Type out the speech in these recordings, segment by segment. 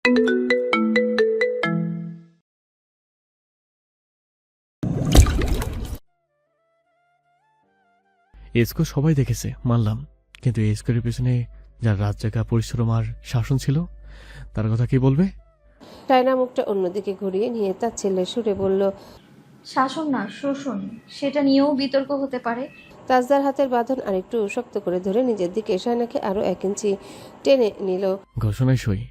Essco সবাই দেখেছে মানলাম, কিন্তু এই স্কোরের পেছনে যার রাত জাগা পরিশ্রম আর শাসন ছিল তার কথা কি বলবে? সায়না মুখটা অন্যদিকে ঘুরিয়ে নিয়ে তার ছেলে সুরে বলল, শাসন না শোষণ, সেটা নিয়েও বিতর্ক হতে পারে। তাজদার হাতের বাঁধন আরেকটু শক্ত করে ধরে নিজের দিকে সায়নাকে আরো 1 ইঞ্চি টেনে নিল। ঘোষণায় সই,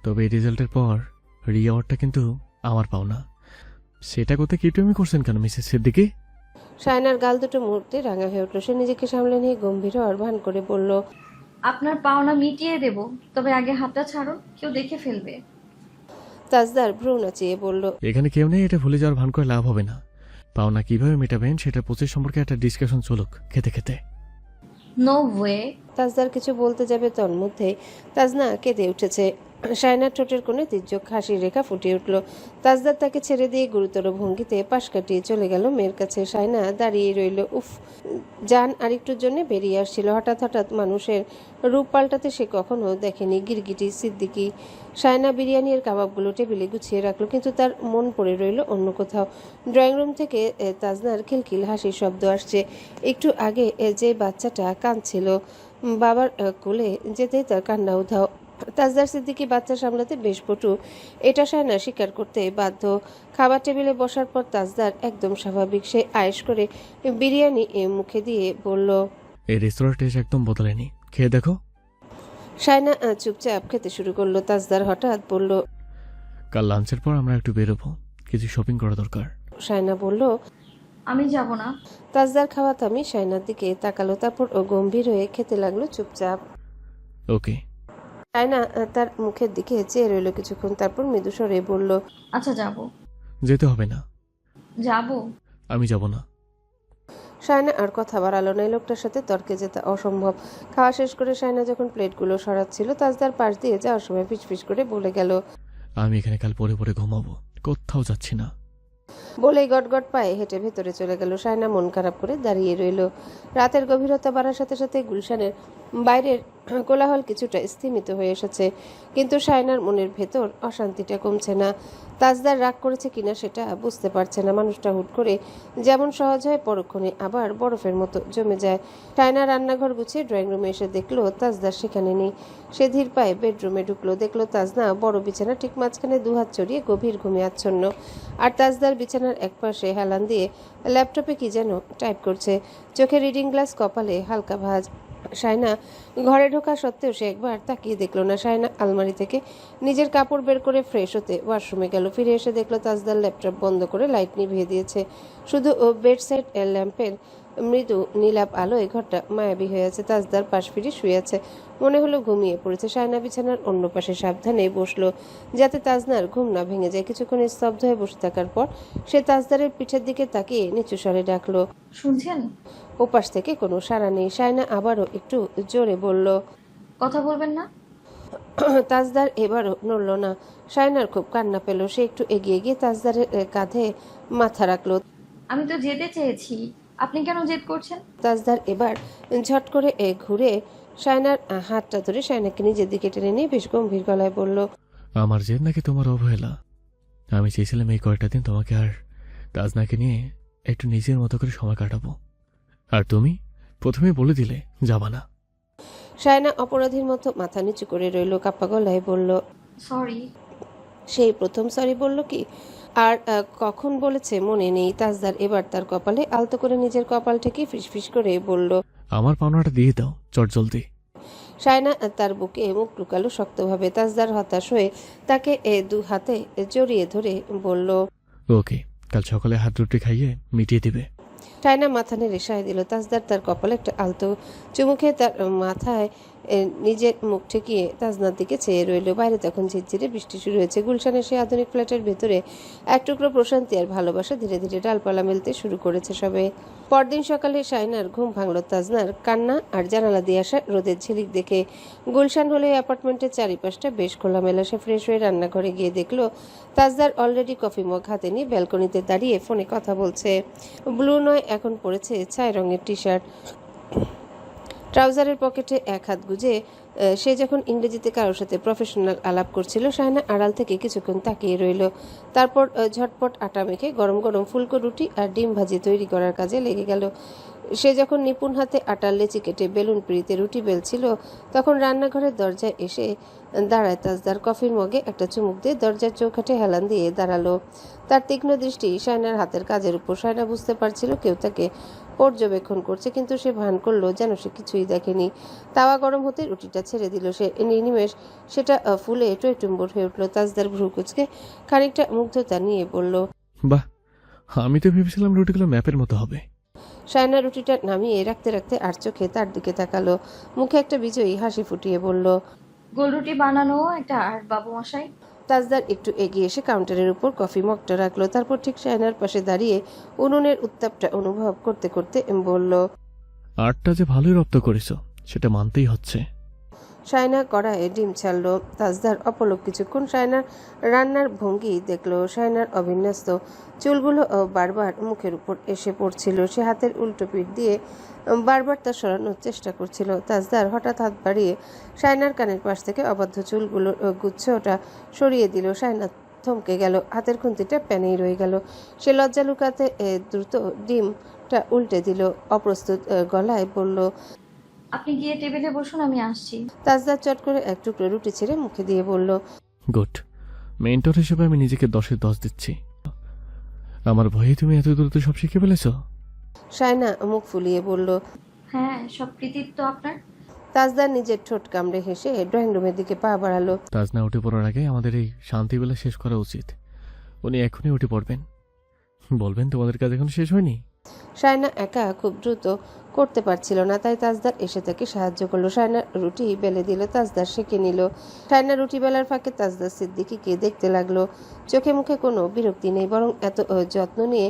তবে এই রেজাল্টের পর রিওয়ার্ডটা কিন্তু আমার পাওনা। সেটা করতে কিটুমি করছেন কেন মিসেস সিদ্দিকী? সায়নার গাল দুটো মুহূর্তে রাঙা হয়ে উঠল। সে নিজেকে সামলে নিয়ে গম্ভীর হওয়ার ভান করে বলল, আপনার পাওনা মিটিয়ে দেব, তবে আগে হাতটা ছাড়ুন, কেউ দেখে ফেলবে। তাজদার ভ্রু নাচিয়ে বলল, এখানে কেউ নেই, এটা ভুলে যাওয়ার ভান করে লাভ হবে না। পাওনা কিভাবে মেটাবেন সেটা প্রসেস সম্পর্কে একটা ডিসকাশন চলুক খেতে খেতে। No way. তাজদার কিছু বলতে যাবে তন্মধ্যে তাজনা কেঁদে উঠেছে। সায়নার ঠোঁটের কোণে তির্যক হাসির রেখা ফুটে উঠল। তাজদার তাকে ছেড়ে দিয়ে গুরুতর ভঙ্গিতে পাশ কাটিয়ে চলে গেল মেয়ের কাছে। সায়না দাঁড়িয়ে রইল। উফ, জান আরেকটুর জন্য বেরিয়ে আসছিল। হঠাৎ হঠাৎ মানুষের রূপ পাল্টাতে সে কখনো দেখেনি। গিরগিটি সিদ্দিকী। সায়না বিরিয়ানির কাবাবগুলো টেবিলে গুছিয়ে রাখলো, কিন্তু তার মন পড়ে রইল অন্য কোথাও। ড্রয়িং রুম থেকে তাজনার খিলখিল হাসির শব্দ আসছে। একটু আগে যে বাচ্চাটা কাঁদছিল, বাবার কোলে যেতেই তার কান্না উধাও। তাজদার সিদ্দিকী বাচ্চা সামলাতে বেশ পটু, এটা সায়না স্বীকার করতে বাধ্য। খাবার টেবিলে বসার পর তাজদার একদম স্বাভাবিক। সে আয়েশ করে বিরিয়ানি মুখে দিয়ে বলল, এই রেস্তোরাঁর টেস্ট একদম বদলায়নি, খেয়ে দেখো। সায়না চুপচাপ খেতে শুরু করলো। তাজদার হঠাৎ বলল, কাল লাঞ্চের পর আমরা একটু বেরোবো, কিছু শপিং করা দরকার। সায়না বলল, আমি যাব না। তাজদার খাওয়া থামি সায়নার দিকে তাকালো, তারপর ও গম্ভীর হয়ে খেতে লাগলো চুপচাপ। ওকে। সায়না তার মুখের দিকে চেয়ে রইল কিছুক্ষণ, তারপর মৃদু স্বরে বলল, আচ্ছা যাব। যেতে হবে না। যাব। আমি যাব না। সায়না আর কথা বাড়ালো না। এই লোকটার সাথে তর্কে যেতে অসম্ভব। খাওয়া শেষ করে সায়না যখন প্লেটগুলো সরাচ্ছিল, তাজদার পাশ দিয়ে যাওয়ার সময় ফিসফিস করে বলে গেল, আমি এখানে কাল পরে পরে ঘুমাবো, কোথাও যাচ্ছি না। বলেই গটগট পায়ে হেঁটে ভেতরে চলে গেল। সায়না মন খারাপ করে দাঁড়িয়ে রইল। রাতের গভীরতা বাড়ার সাথে সাথে গুলশানের বাইরের কোলাহল কিছুটা স্থিমিত হয়ে এসেছে, কিন্তু সায়নার মনের ভেতর অশান্তিটা কমছে না। তাজদার রাগ করেছে কিনা সেটা বুঝতে পারছে না। মানুষটা হুট করে যেমন সহজ হয়, পরক্ষণে আবার বরফের মতো জমে যায়। সায়না রান্নাঘর গুছিয়ে ড্রয়িং রুমে এসে দেখলো তাজদার সেখানে নেই। সে ধীর পায়ে বেডরুমে ঢুকলো। দেখলো তাজনা বড় বিছানা ঠিক মাঝখানে দুহাত চড়িয়ে গভীর ঘুমে আচ্ছন্ন, আর তাজদার বিছানার একপাশে হেলান দিয়ে ল্যাপটপে কি যেন টাইপ করছে। চোখে রিডিং গ্লাস, কপালে হালকা ভাঁজ। সায়না ঘরে ঢোকা সত্ত্বেও সে একবার তাকিয়ে দেখলো না। সায়না আলমারি থেকে নিজের কাপড় বের করে ফ্রেশ হতে ওয়াশরুমে গেল। ফিরে এসে দেখলো তাজদার ল্যাপটপ বন্ধ করে লাইট নিভিয়ে দিয়েছে। শুধু বেডসাইড ল্যাম্পের মৃদু নীলাভ আলোয় ঘরটা মায়াবী হয়ে আছে। তাজদার পাশ ফিরে শুয়ে আছে, মনে হলো ঘুমিয়ে পড়েছে। সায়না বিছানার অন্য পাশে সাবধানে বসলো, যাতে তাজনার ঘুম না ভেঙে যায়। কিছুক্ষণ স্তব্ধ হয়ে বসে থাকার পর সে তাজদারের পিঠের দিকে তাকিয়ে নিচু স্বরে ডাকলো, শুনছেন? ওপাশ থেকে কোনো সাড়া নেই। সায়না আবারও একটু জোরে বলল, কথা বলবেন না? তাজদার এবারও নড়ল না। সায়নার খুব কান্না পেল। সে একটু এগিয়ে গিয়ে তাজদারের কাঁধে মাথা রাখলো। আমি তো যেতে চেয়েছি, আপনি কেন জেদ করছেন? তাজদার এবার ঝট করে ঘুরে সায়নার হাতটা ধরে সায়নাকে নিজের দিকে টেনে নিয়ে বেশ গম্ভীর গলায় বলল, আমার জেদ নাকি তোমার অবহেলা? আমি চেয়েছিলাম এই কয়েকটা দিন তোমাকে আর তাজনাকে নিয়ে একটু নিজের মতো করে সময় কাটাবো, আর তুমি প্রথমে বলে দিলে যাবা না। সায়না অপরাধীর মতো মাথা নিচু করে রইল, কাঁপা গলায় বলল, সরি। সেই প্রথম সরি বলল কি? আর কখন বলেছে মনে নেই। তাজদার এবার তার কপালে আলতো করে নিজের কপাল থেকে ফিসফিস করে বলল, আমার পাওনাটা দিয়ে দাও চট জলদি। সায়না তার বুকে মুখ লুকালো শক্তভাবে। তাজদার হতাশ হয়ে তাকে দু হাতে জড়িয়ে ধরে বলল, ওকে, কাল সকালে হাত রুটি খাইয়ে মিটিয়ে দিবে। সায়না মাথা নেড়ে সায় দিল। তাজদার তার কপালে একটা আলতো চুমু খেয়ে তার মাথায় নিজের মুখ ঠেকিয়ে তাজনার দিকে চেয়ে রইল। বাইরে তখন ঝিরঝিরে বৃষ্টি শুরু হয়েছে। গুলশানের সেই আধুনিক ফ্ল্যাটের ভেতরে এক টুকরো প্রশান্তি আর ভালোবাসা ধীরে ধীরে ডালপালা মেলতে শুরু করেছে সবে। পরদিন সকালে সায়নার ঘুম ভাঙল তাজনার কান্না আর জানালা দিয়ে আসা রোদের ঝিলিক দেখে। গুলশান হলে অ্যাপার্টমেন্টের চারিপাশটা বেশ খোলামেলা। সে ফ্রেশ হয়ে রান্নাঘরে গিয়ে দেখলো তাজদার অলরেডি কফি মগ হাতে নিয়ে ব্যালকনিতে দাঁড়িয়ে ফোনে কথা বলছে। ব্লু নয়, এখন পরেছে ছাই রঙের টি শার্ট। ট্রাউজারের পকেটে এক হাত গুজে সে যখন ইংরেজিতে কারোর সাথে প্রফেশনাল আলাপ করছিল শায়না আড়াল থেকে কিছুক্ষণ তাকিয়ে রইল। তারপর ঝটপট আটা মেখে গরম গরম ফুলকো রুটি আর ডিম ভাজি তৈরি করার কাজে লেগে গেল। সে যখন নিপুণ হাতে আটার লেচি কেটে বেলুন পিঁড়িতে রুটি বেলছিল তখন রান্নাঘরের দরজায় এসে দাঁড়ায় তাজদার। কফির মগে একটা চুমুক দিয়ে দরজার চৌকাঠে হেলান দিয়ে দাঁড়ালো। তার তীক্ষ্ণ দৃষ্টি শায়নার হাতের কাজের উপর। শায়না বুঝতে পারছিল কেউ তাকে পর্যবেক্ষণ করছে, কিন্তু সে ভান করলো যেন সে কিছুই দেখেনি। তাওয়া গরম হতে রুটিটা ছেড়ে দিল সে। নিমেষ সেটা ফুলে টইটুম্বর হয়ে উঠল। তাজদার ভ্রু কুচকে খানিকটা মুগ্ধতা নিয়ে বলল, বাহ, আমি তো ভেবেছিলাম রুটিগুলো ম্যাপের মতো হবে। শায়না রুটিটা নামিয়ে রাখতে রাখতে আর চোখে তার দিকে তাকালো। মুখে একটা বিজয়ী হাসি ফুটিয়ে বলল, গোল রুটি বানানো একটা আর্ট বাবু মশাই। তাজদার একটু এগিয়ে এসে কাউন্টারের উপর কফি মগটা রাখলো। তারপর ঠিক শায়নার পাশে দাঁড়িয়ে উনুনের উত্তাপটা অনুভব করতে করতে বলল, আর্টটা যে ভালোই রপ্ত করেছ সেটা মানতেই হচ্ছে। শায়না কড়াইয়ে ডিম ছাড়লো। তাজদার অপলক কিছুক্ষণ শায়নার রান্নার ভঙ্গি দেখলো। শায়নার অবিন্যস্ত চুলগুলো বারবার মুখের উপর এসে পড়ছিল। সে হাতের উল্টো পিঠ দিয়ে বারবার তা সরানোর চেষ্টা করছিল। তাজদার হঠাৎ হাত বাড়িয়ে শায়নার কানের পাশ থেকে অবাধ্য চুলগুলোর গুচ্ছটা সরিয়ে দিল। শায়না থমকে গেল, হাতের খুন্তিটা প্যানেই রয়ে গেল। সে লজ্জা লুকাতে দ্রুত ডিমটা উল্টে দিল। অপ্রস্তুত গলায় বলল, আপনি গিয়ে টেবিলে বসুন, আমি আসছি। তাজদার চট করে এক টুকরো রুটি ছেড়ে মুখে দিয়ে বলল, গুড, মেন্টর হিসেবে আমি নিজেকে 10-এ 10 দিচ্ছি। আমার ভয়ে তুমি এত দ্রুত সব শিখে ফেলেছ। শায়না মুখ ফুলিয়ে বলল। হ্যাঁ, সব কৃতিত্ব আপনার। তাজদার নিজের ঠোঁট কামড়ে হেসে ড্রয়িং রুমের দিকে পা বাড়ালো। তাজনা উঠে পড়ার আগে আমাদের এই শান্তিবেলা শেষ করা উচিত। উনি এখনই উঠে পড়বেন, বলবেন তোমাদের কাজ এখন শেষ হয়নি। শায়না একা খুব দ্রুত করতে পারছিল না, তাই তাজদার এসে তাকে সাহায্য করলো। শায়না রুটি বেলে দিল, তাজদার সেঁকে নিল। শায়না রুটি বেলার ফাঁকে তাজদার সিদ্দিকীকে দেখতে লাগলো। চোখে মুখে কোনো বিরক্তি নেই, বরং এত যত্ন নিয়ে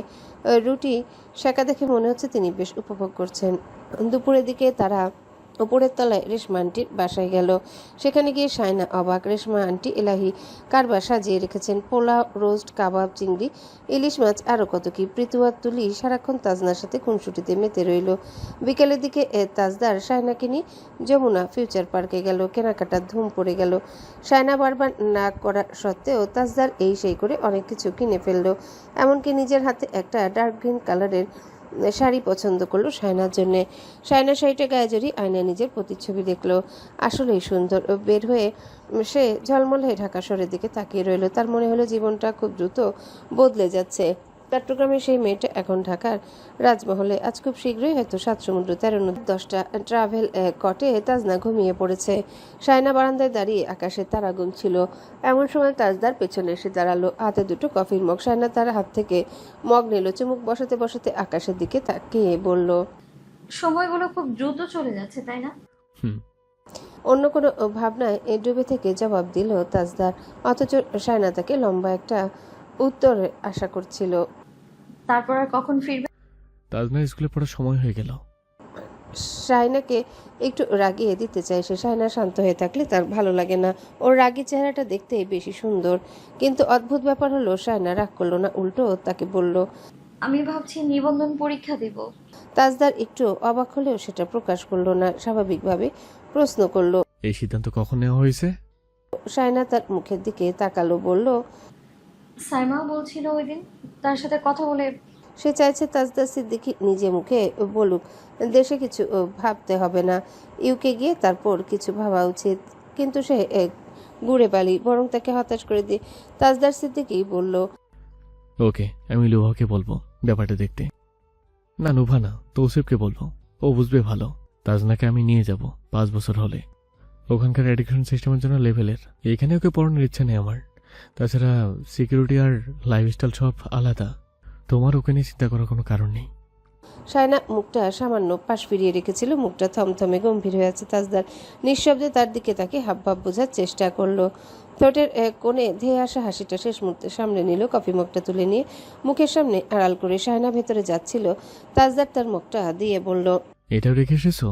রুটি সেঁকা দেখে মনে হচ্ছে তিনি বেশ উপভোগ করছেন। দুপুরের দিকে তারা ওপরের তলায় রেশমা আন্টির বাসায় গেল। সেখানে গিয়ে শায়না অবাক। রেশমা আন্টি এলাহি কারবার সাজিয়ে রেখেছেন, পোলাও, রোস্ট, কাবাব, চিংড়ি, ইলিশ মাছ, আরও কত কি। পৃথু আর তুলি সারাক্ষণ তাজনার সাথে খুনসুটিতে মেতে রইল। বিকেলের দিকে তাজদার শায়নাকে নিয়ে যমুনা ফিউচার পার্কে গেল। কেনাকাটার ধুম পড়ে গেল। শায়না বারবার না করা সত্ত্বেও তাজদার এই সেই করে অনেক কিছু কিনে ফেললো। এমনকি নিজের হাতে একটা ডার্ক গ্রিন কালারের শাড়ি পছন্দ করলো শায়নার জন্যে। শায়না শাড়িটা গায়ে জড়িয়ে আয়নায় নিজের প্রতিচ্ছবি দেখলো। আসলেই সুন্দর। বের হয়ে সে ঝলমল হয়ে ঢাকা শহরের দিকে তাকিয়ে রইল। তার মনে হলো জীবনটা খুব দ্রুত বদলে যাচ্ছে। চট্টগ্রামের সেই মেয়েটা এখন ঢাকার রাজমহলে। আজ খুব শীঘ্রই হয়তো 7 সমুদ্র 13 নদী 10টা ট্রাভেল কটে তাজনা ঘুমিয়ে পড়েছে। শায়না বারান্দায় দাঁড়িয়ে আকাশে তারা গুনছিল। এমন সময় তাজদার পেছনে এসে দাঁড়ালো, হাতে দুটো কফির মগ। শায়না তার হাত থেকে মগ নিল, চুমুক বসাতে বসাতে আকাশের দিকে তাকিয়ে বলল, সময়গুলো খুব দ্রুত চলে যাচ্ছে, তাই না? অন্য কোনো ভাবনায় ডুবে থেকে জবাব দিল তাজদার। অথচ শায়না তাকে লম্বা একটা উত্তরের আশা করছিল। তারপর আর কখন ফিরবে? তাজনা স্কুলে পড়ার সময় হয়ে গেল। শায়নাকে একটু রাগিয়ে দিতে চায় সে। শায়না শান্ত হয়ে থাকলে তার ভালো লাগে না। ওর রাগী চেহারাটা দেখতে বেশি সুন্দর। কিন্তু অদ্ভুত ব্যাপার হলো শায়না রাগ করলো না, উল্টো তাকে বলল, আমি ভাবছি নিবন্ধন পরীক্ষা দেব। তাজদার একটু অবাক হলেও সেটা প্রকাশ করলো না। স্বাভাবিকভাবে প্রশ্ন করলো। এই সিদ্ধান্ত কখন নেওয়া হয়েছে? শায়না তার মুখের দিকে তাকালো, বলল, সাইমা বলছিল ওই দিন, তার সাথে কথা বলে। সে চাইছে তাজদার সিদ্দিকী নিজে মুখে বলুক, দেশে কিছু ভাবতে হবে না, ইউকে গিয়ে তারপর কিছু ভাবা উচিত। কিন্তু সে ঘুরে পালি, বরং তাকে হতাশ করে দিয়ে তাজদার সিদ্দিকী বলল, ওকে, আমি লুভাকে বলবো ব্যাপারটা দেখতে। না, নুভা না, তৌসিফকে বলবো, ও বুঝবে ভালো। তাজনাকে আমি নিয়ে যাব 5 বছর হলে। ওখানকার এডুকেশন সিস্টেমের জন্য লেভেলের। এখানে ওকে পড়ানোর ইচ্ছা নেই আমার। তাছাড়া সিকিউরিটি আর লাইফস্টাইল সব আলাদা। তোমার ওকে নিয়ে চিন্তা করার কোনো কারণ নেই। শায়না মুখটা সামান্য পাশ ফিরিয়ে রেখেছিল। মুখটা থমথমে গম্ভীর হয়ে আছে। তাজদার নিঃশব্দে তার দিকে তাকে হাবভাব বোঝার চেষ্টা করলো। ঠোঁটের কোণে ধেয়ে আসা হাসিটা শেষ মুহূর্তে সামনে নিল। কফি মগটা তুলে নিয়ে মুখের সামনে আড়াল করে শায়না ভেতরে যাচ্ছিল। তাজদার তার মগটা দিয়ে বলল, এটাও রেখে এসেছো?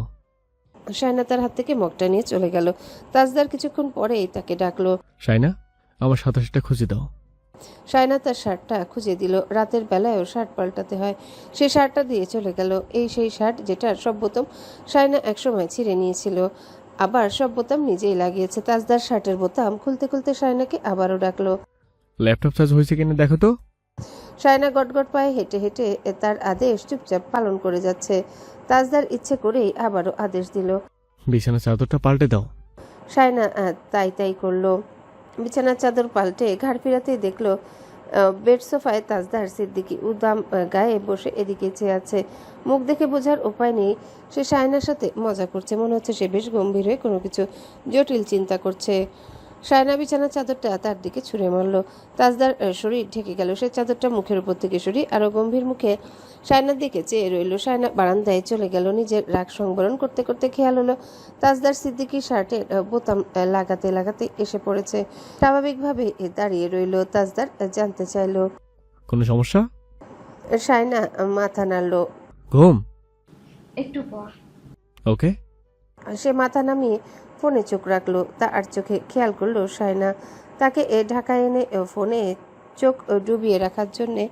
শায়না তার হাত থেকে মগটা নিয়ে চলে গেল। তাজদার কিছুক্ষণ পরেই তাকে ডাকলো। শায়না, আমার 27টা খুঁজে দাও। শায়না তার শার্টটা খুঁজে দিল। রাতের বেলায়ও শার্ট পাল্টাতে হয়। সে শার্টটা দিয়ে চলে গেল। এই সেই শার্ট যেটার সর্বপ্রথম শায়না একসময় ছিঁড়ে নিয়েছিল। আবার সব বোতাম নিজেই লাগিয়েছে। তাজদার শার্টের বোতাম খুলতে খুলতে শায়নাকে আবারও ডাকলো। ল্যাপটপ চার্জ হয়েছে কিনা দেখো তো। শায়না গটগট পায়ে হেঁটে হেঁটে তার আদেশ চুপচাপ পালন করে যাচ্ছে। তাজদার ইচ্ছে করেই আবারও আদেশ দিল। বিছানার চাদরটা পাল্টে দাও। শায়না তাই তাই করলো। বিছানার চাদর পাল্টে ঘাড় ফিরাতেই দেখলো বেড সোফায় তাজদার সিদ্দিকী উদাম গায়ে বসে এদিকে চেয়ে আছে। মুখ দেখে বোঝার উপায় নেই সে শায়নার সাথে মজা করছে। মনে হচ্ছে সে বেশ গম্ভীর হয়ে কোনো কিছু জটিল চিন্তা করছে। শায়না বিছানার চাদরটা তার দিকে ছুঁড়ে মারল। তাজদার শরীর ঢেকে গেল। সে চাদরটা মুখের উপর থেকে সরিয়ে আরো গম্ভীর মুখে শায়নার দিকে চেয়ে রইল। শায়না বারান্দায় চলে গেল। নিজের রাগ সংবরণ করতে করতে খেয়াল হলো তাজদার সিদ্দিকী শার্টের বোতাম লাগাতে লাগাতে এসে পড়েছে। স্বাভাবিকভাবে দাঁড়িয়ে রইল। তাজদার জানতে চাইল। কোনো সমস্যা? শায়না মাথা নাড়ল। ঘুম? একটু পর। ওকে। সে মাথা নামিয়ে ফোনে চোখ রাখলো। তার চোখে খেয়াল করলো শায়না তাকে ঢাকায় এনে ফোনে চোখ ডুবিয়ে রাখার জন্যে,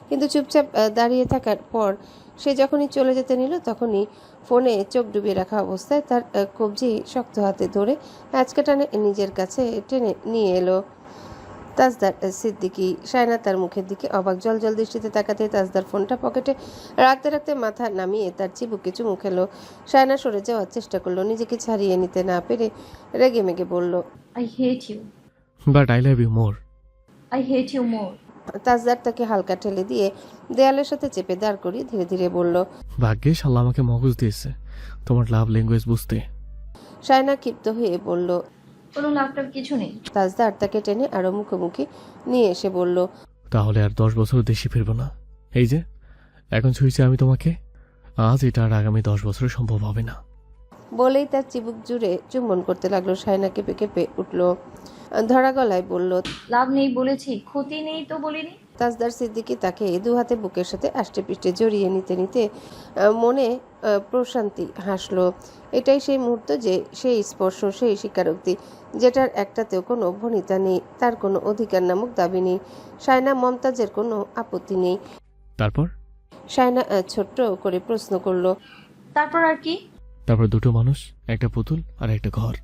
কিন্তু চুপচাপ দাঁড়িয়ে থাকার পর সে যখনই চলে যেতে নিল তখনই ফোনে চোখ ডুবিয়ে রাখা অবস্থায় তার কবজি শক্ত হাতে ধরে আজকে টানে নিজের কাছে টেনে নিয়ে এলো তাজদার সিদ্দিকী। শায়না তার মুখের দিকে অবাক জল দৃষ্টিতে তাকাতে তাজদার ফোনটা পকেটে রাখতে রাখতে মাথা নামিয়ে তার চিবুকে চুমু খেলো। শায়না সরে যাওয়ার চেষ্টা করলো, নিজেকে ছাড়িয়ে নিতে না পেরে রেগে মেগে বলল, I hate you. But I love you more. I hate you more. Tajdar তাকে হালকা ঠেলে দিয়ে দেয়ালের সাথে চেপে দাঁড় করিয়ে ধীরে ধীরে বলল, ভাগ্যিস আল্লাহ আমাকে মগজ দিয়েছে তোমার লাভ ল্যাঙ্গুয়েজ বুঝতে। শায়না ক্ষিপ্ত হয়ে বলল। কোনো ল্যাপটপ কিছু নেই। তাজদার তাকে টেনে আরো মুখোমুখি নিয়ে এসে বলল, তাহলে আর 10 বছর দেশে ফিরবো না। এই যে এখন ছুঁয়েছি আমি তোমাকে, আজ এটা আর আগামী 10 বছরে সম্ভব হবে না। বলেই তার চিবুক জুড়ে চুম্বন করতে লাগলো। শায়না কেঁপে কেঁপে উঠল, ধরা গলায় বলল, লাভ নেই বলেছি, ক্ষতি নেই তো বলিনি। তাজদার সিদ্দিকী তাকে দু হাতে বুকের সাথে আষ্টে পৃষ্ঠে জড়িয়ে নিতে নিতে মনে প্রশান্তি হাসলো। এটাই সেই মুহূর্ত, যে সেই স্পর্শ, সেই স্বীকারোক্তি যেটার একটাতেও কোনো ভনিতা নেই, তার কোনো অধিকার নামক দাবি নেই। শায়না মমতাজের কোনো আপত্তি নেই। তারপর? শায়না ছোট্ট করে প্রশ্ন করলো, তারপর আর কি? তারপর দুটো মানুষ, একটা পুতুল আর একটা ঘর।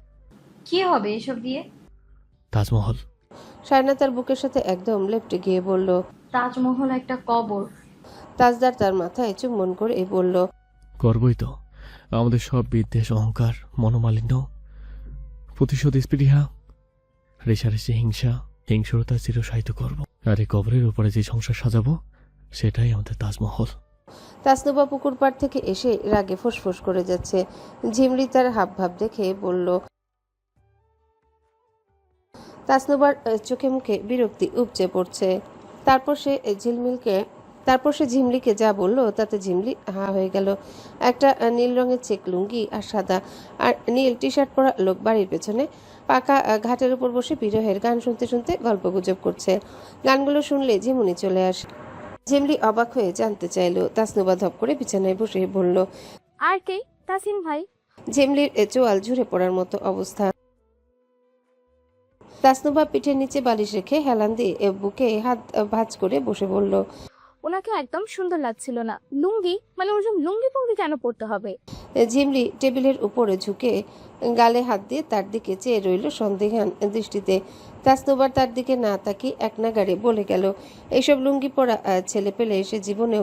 কি হবে এসব দিয়ে? তাজমহল। শায়না তার বুকের সাথে একদম লেপ্টে গিয়ে বলল। তাজমহল একটা কবর। তাজদার তার মাথায় চুম্বন করে বলল, করবই তো। আমাদের সব বিদ্বেষ, অহংকার, মনোমালিন্য, প্রতিশোধ, স্পৃহা, রেশারেশি, হিংস্রতা চিরসাহিত করব। আর এই কবরের উপরে যে সংসার সাজাবো সেটাই আমাদের তাজমহল। তাসনুবা পুকুর পাড় থেকে এসে রাগে ফোঁসফোঁস করে যাচ্ছে। ঝিমলি তার হাবভাব দেখে বলল। তাসনুবার চোখে মুখে বিরক্তি উপচে পড়ছে। তারপর সে ঝিমলিকে যা বলল তাতে ঝিমলি হা হয়ে গেল। একটা নীল রঙের চেক লুঙ্গি আর সাদা আর নীল টি শার্ট পরা লোক বাড়ির পেছনে পাকা ঘাটের উপর বসে বিরহের গান শুনতে শুনতে গল্পগুজব করছে। গানগুলো শুনলে ঝিমুনি চলে আসে। ঝিমলি অবাক হয়ে জানতে চাইল। তাসনুবা ধপ করে বিছানায় বসে বলল, আর কে? তাসিন ভাই। ঝিমলির চোয়াল ঝুরে পড়ার মতো অবস্থা। তাসনুবা পিঠের নিচে বালিশ রেখে হেলান দিয়ে বুকে হাত ভাঁজ করে বসে বলল, ওনাকে একদম সুন্দর লাগছিল না। লুঙ্গি মানে ওরকম লুঙ্গি পুঙ্গি কেন পড়তে হবে? ঝিমলি টেবিলের উপরে ঝুঁকে গালে হাত দিয়ে তার দিকে চেয়ে রইল সন্দেহান দৃষ্টিতে। তাসনুবার তার দিকে না তাকিয়ে এক নাগাড়ে বলে গেল, এইসব লুঙ্গি পরা ছেলে পেলে সে জীবনেও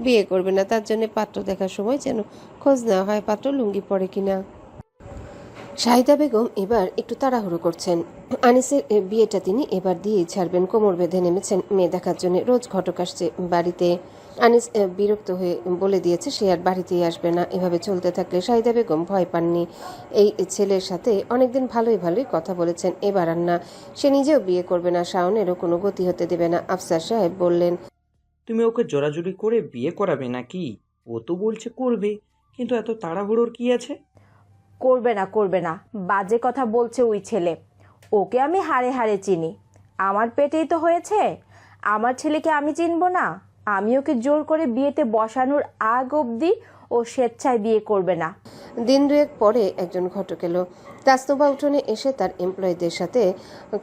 বিয়ে করবে না। তার জন্য পাত্র দেখার সময় যেন খোঁজ নেওয়া হয় পাত্র লুঙ্গি পরে কিনা। শাহিদা বেগম এবার একটু তাড়াহুড়ো করছেন। আনিসের বিয়েটা তিনি এবার দিয়েই ছাড়বেন। কোমর বেঁধে নেমেছেন মেয়ে দেখার জন্য। রোজ ঘটক আসছে বাড়িতে। আনিস বিরক্ত হয়ে বলে দিয়েছে সে আর বাড়িতেই আসবে না। এভাবে চলতে থাকলে শাহিদা বেগম ভয় পাননি। এই ছেলের সাথে অনেকদিন ভালোই কথা বলেছেন, এবার আর না। সে নিজেও বিয়ে করবে না, শাওনেরও কোনো গতি হতে দেবে না। আফসার সাহেব বললেন, তুমি ওকে জোরাজুরি করে বিয়ে করাবে নাকি? ও তো বলছে করবে, কিন্তু এত তাড়াহুড়োর কি আছে? করবে না বাজে কথা বলছে ওই ছেলে। ওকে আমি হাড়ে হাড়ে চিনি। আমার পেটেই তো হয়েছে। আমার ছেলেকে আমি চিনব না? আমি ওকে জোর করে বিয়েতে বসানোর আগ অবধি ও স্বেচ্ছায় বিয়ে করবে না। দিন দুয়েক পরে একজন ঘটক এলো। তাসনুবা উঠোনে এসে তার এমপ্লয়ীদের সাথে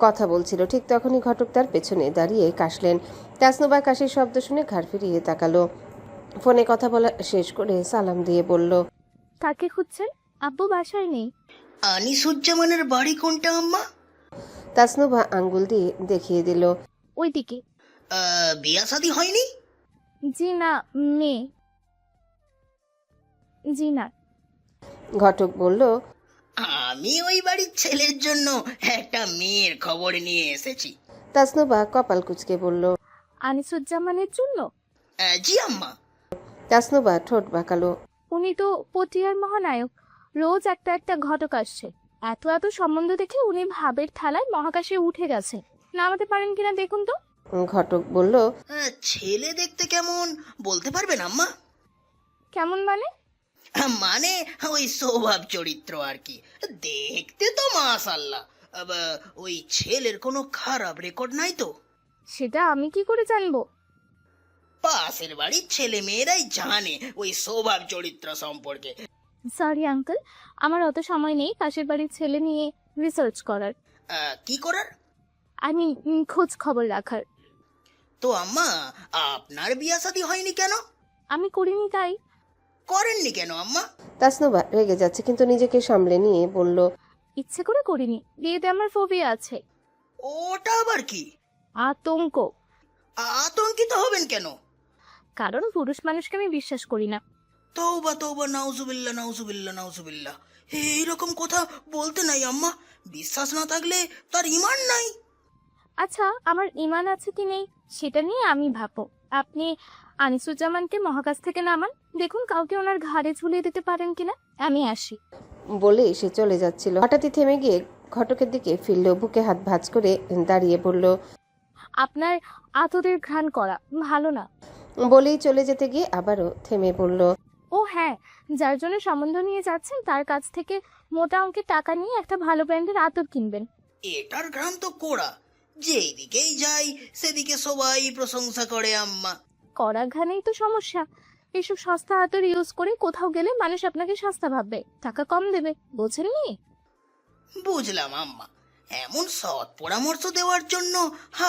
কথা বলছিল। ঠিক তখনই ঘটক তার পেছনে দাঁড়িয়ে কাশলেন। তাসনুবা কাশির শব্দ শুনে ঘাড় ফিরিয়ে তাকালো। ফোনে কথা বলা শেষ করে সালাম দিয়ে বলল, কাকে খুঁজছেন? আব্বু বাসায় নেই। আনিসুজ্জামানের বাড়ি কোনটা আম্মা? তাসনুভা আঙ্গুল দিয়ে দেখিয়ে দিল। ওইদিকে। বিয়া শাদী হয়নি? জি না, মেয়ে। জি না। ঘটক বলল, আমি ওই বাড়ির ছেলের জন্য একটা মেয়ের খবর নিয়ে এসেছি। তাসনুভা কপাল কুঁচকে বলল, আনিসুজ্জামানের জন্য? জি আম্মা। তাসনুভা ঠোঁট বাঁকালো। উনি তো পটিয়ার মহানায়ক, রোজ একটা একটা ঘটক আসছে। এত এত সম্বন্ধ দেখে উনি ভাবের থালায় মহাকাশে উঠে গেছে। নামাতে পারেন কিনা দেখুন তো। ঘটক বলল, ছেলে দেখতে কেমন বলতে পারবেন আম্মা? কেমন মানে? মানে ওই স্বভাব চরিত্র আর কি। দেখতে তো মাশাআল্লাহ। ওই ছেলের কোনো খারাপ রেকর্ড নাই তো? সেটা আমি কি করে জানবো? পাশের বাড়ির ছেলে মেয়েরাই জানে ওই স্বভাব চরিত্র সম্পর্কে। সরি আঙ্কেল, আমার অত সময় নেই পাশের বাড়ির ছেলে নিয়ে রিসার্চ করার। কি করার? আমি খোঁজ খবর রাখার। তো আম্মা, আপনার বিয়া শাদী হয়নি কেন? আমি করিনি তাই। করেননি কেন আম্মা? তাসনুভা রেগে যাচ্ছে কিন্তু নিজেকে সামলে নিয়ে বলল, ইচ্ছে করে করিনি। বিয়েতে আমার ফোবিয়া আছে। ওটা আবার কি? আতঙ্ক। আতঙ্কিত হবেন কেন? কারণ পুরুষ মানুষকে আমি বিশ্বাস করি না। তওবা তওবা, নাউজুবিল্লাহ নাউজুবিল্লাহ নাউজুবিল্লাহ। এইরকম কথা বলতে নাই আম্মা। বিশ্বাস না থাকলে তার ঈমান নাই। আচ্ছা, আমার ঈমান আছে কি নেই সেটা নিয়ে আমি ভাববো। আপনি আনিসুজ্জামানকে মহাকাশ থেকে নামান, দেখুন কাউকে ওনার ঘাড়ে ঝুলিয়ে দিতে পারেন কিনা। আমি আসি। বলে সে চলে যাচ্ছিল। হঠাৎই থেমে গিয়ে ঘটকের দিকে ফিরল, বুকে হাত ভাঁজ করে দাঁড়িয়ে বলল, আপনার আতরের ঘ্রাণ করা ভালো না। বলেই চলে যেতে গিয়ে আবারও থেমে বলল, ও হ্যাঁ, যার জন্য সম্বন্ধ নিয়ে যাচ্ছেন তার কাছ থেকে মোটা অঙ্কের টাকা নিয়ে একটা ভালো ব্র্যান্ডের আতর কিনবেন। এটার ঘ্রাণ তো কোড়া। যেদিকেই যাই সেদিকে সবাই প্রশংসা করে আম্মা। কড়া ঘ্রাণেই তো সমস্যা। এসব সস্তা আতর ইউজ করে কোথাও গেলে মানুষ আপনাকে সস্তা ভাববে, টাকা কম দেবে। বোঝেননি? বুঝলাম আম্মা। এমন সৎ পরামর্শ দেওয়ার জন্য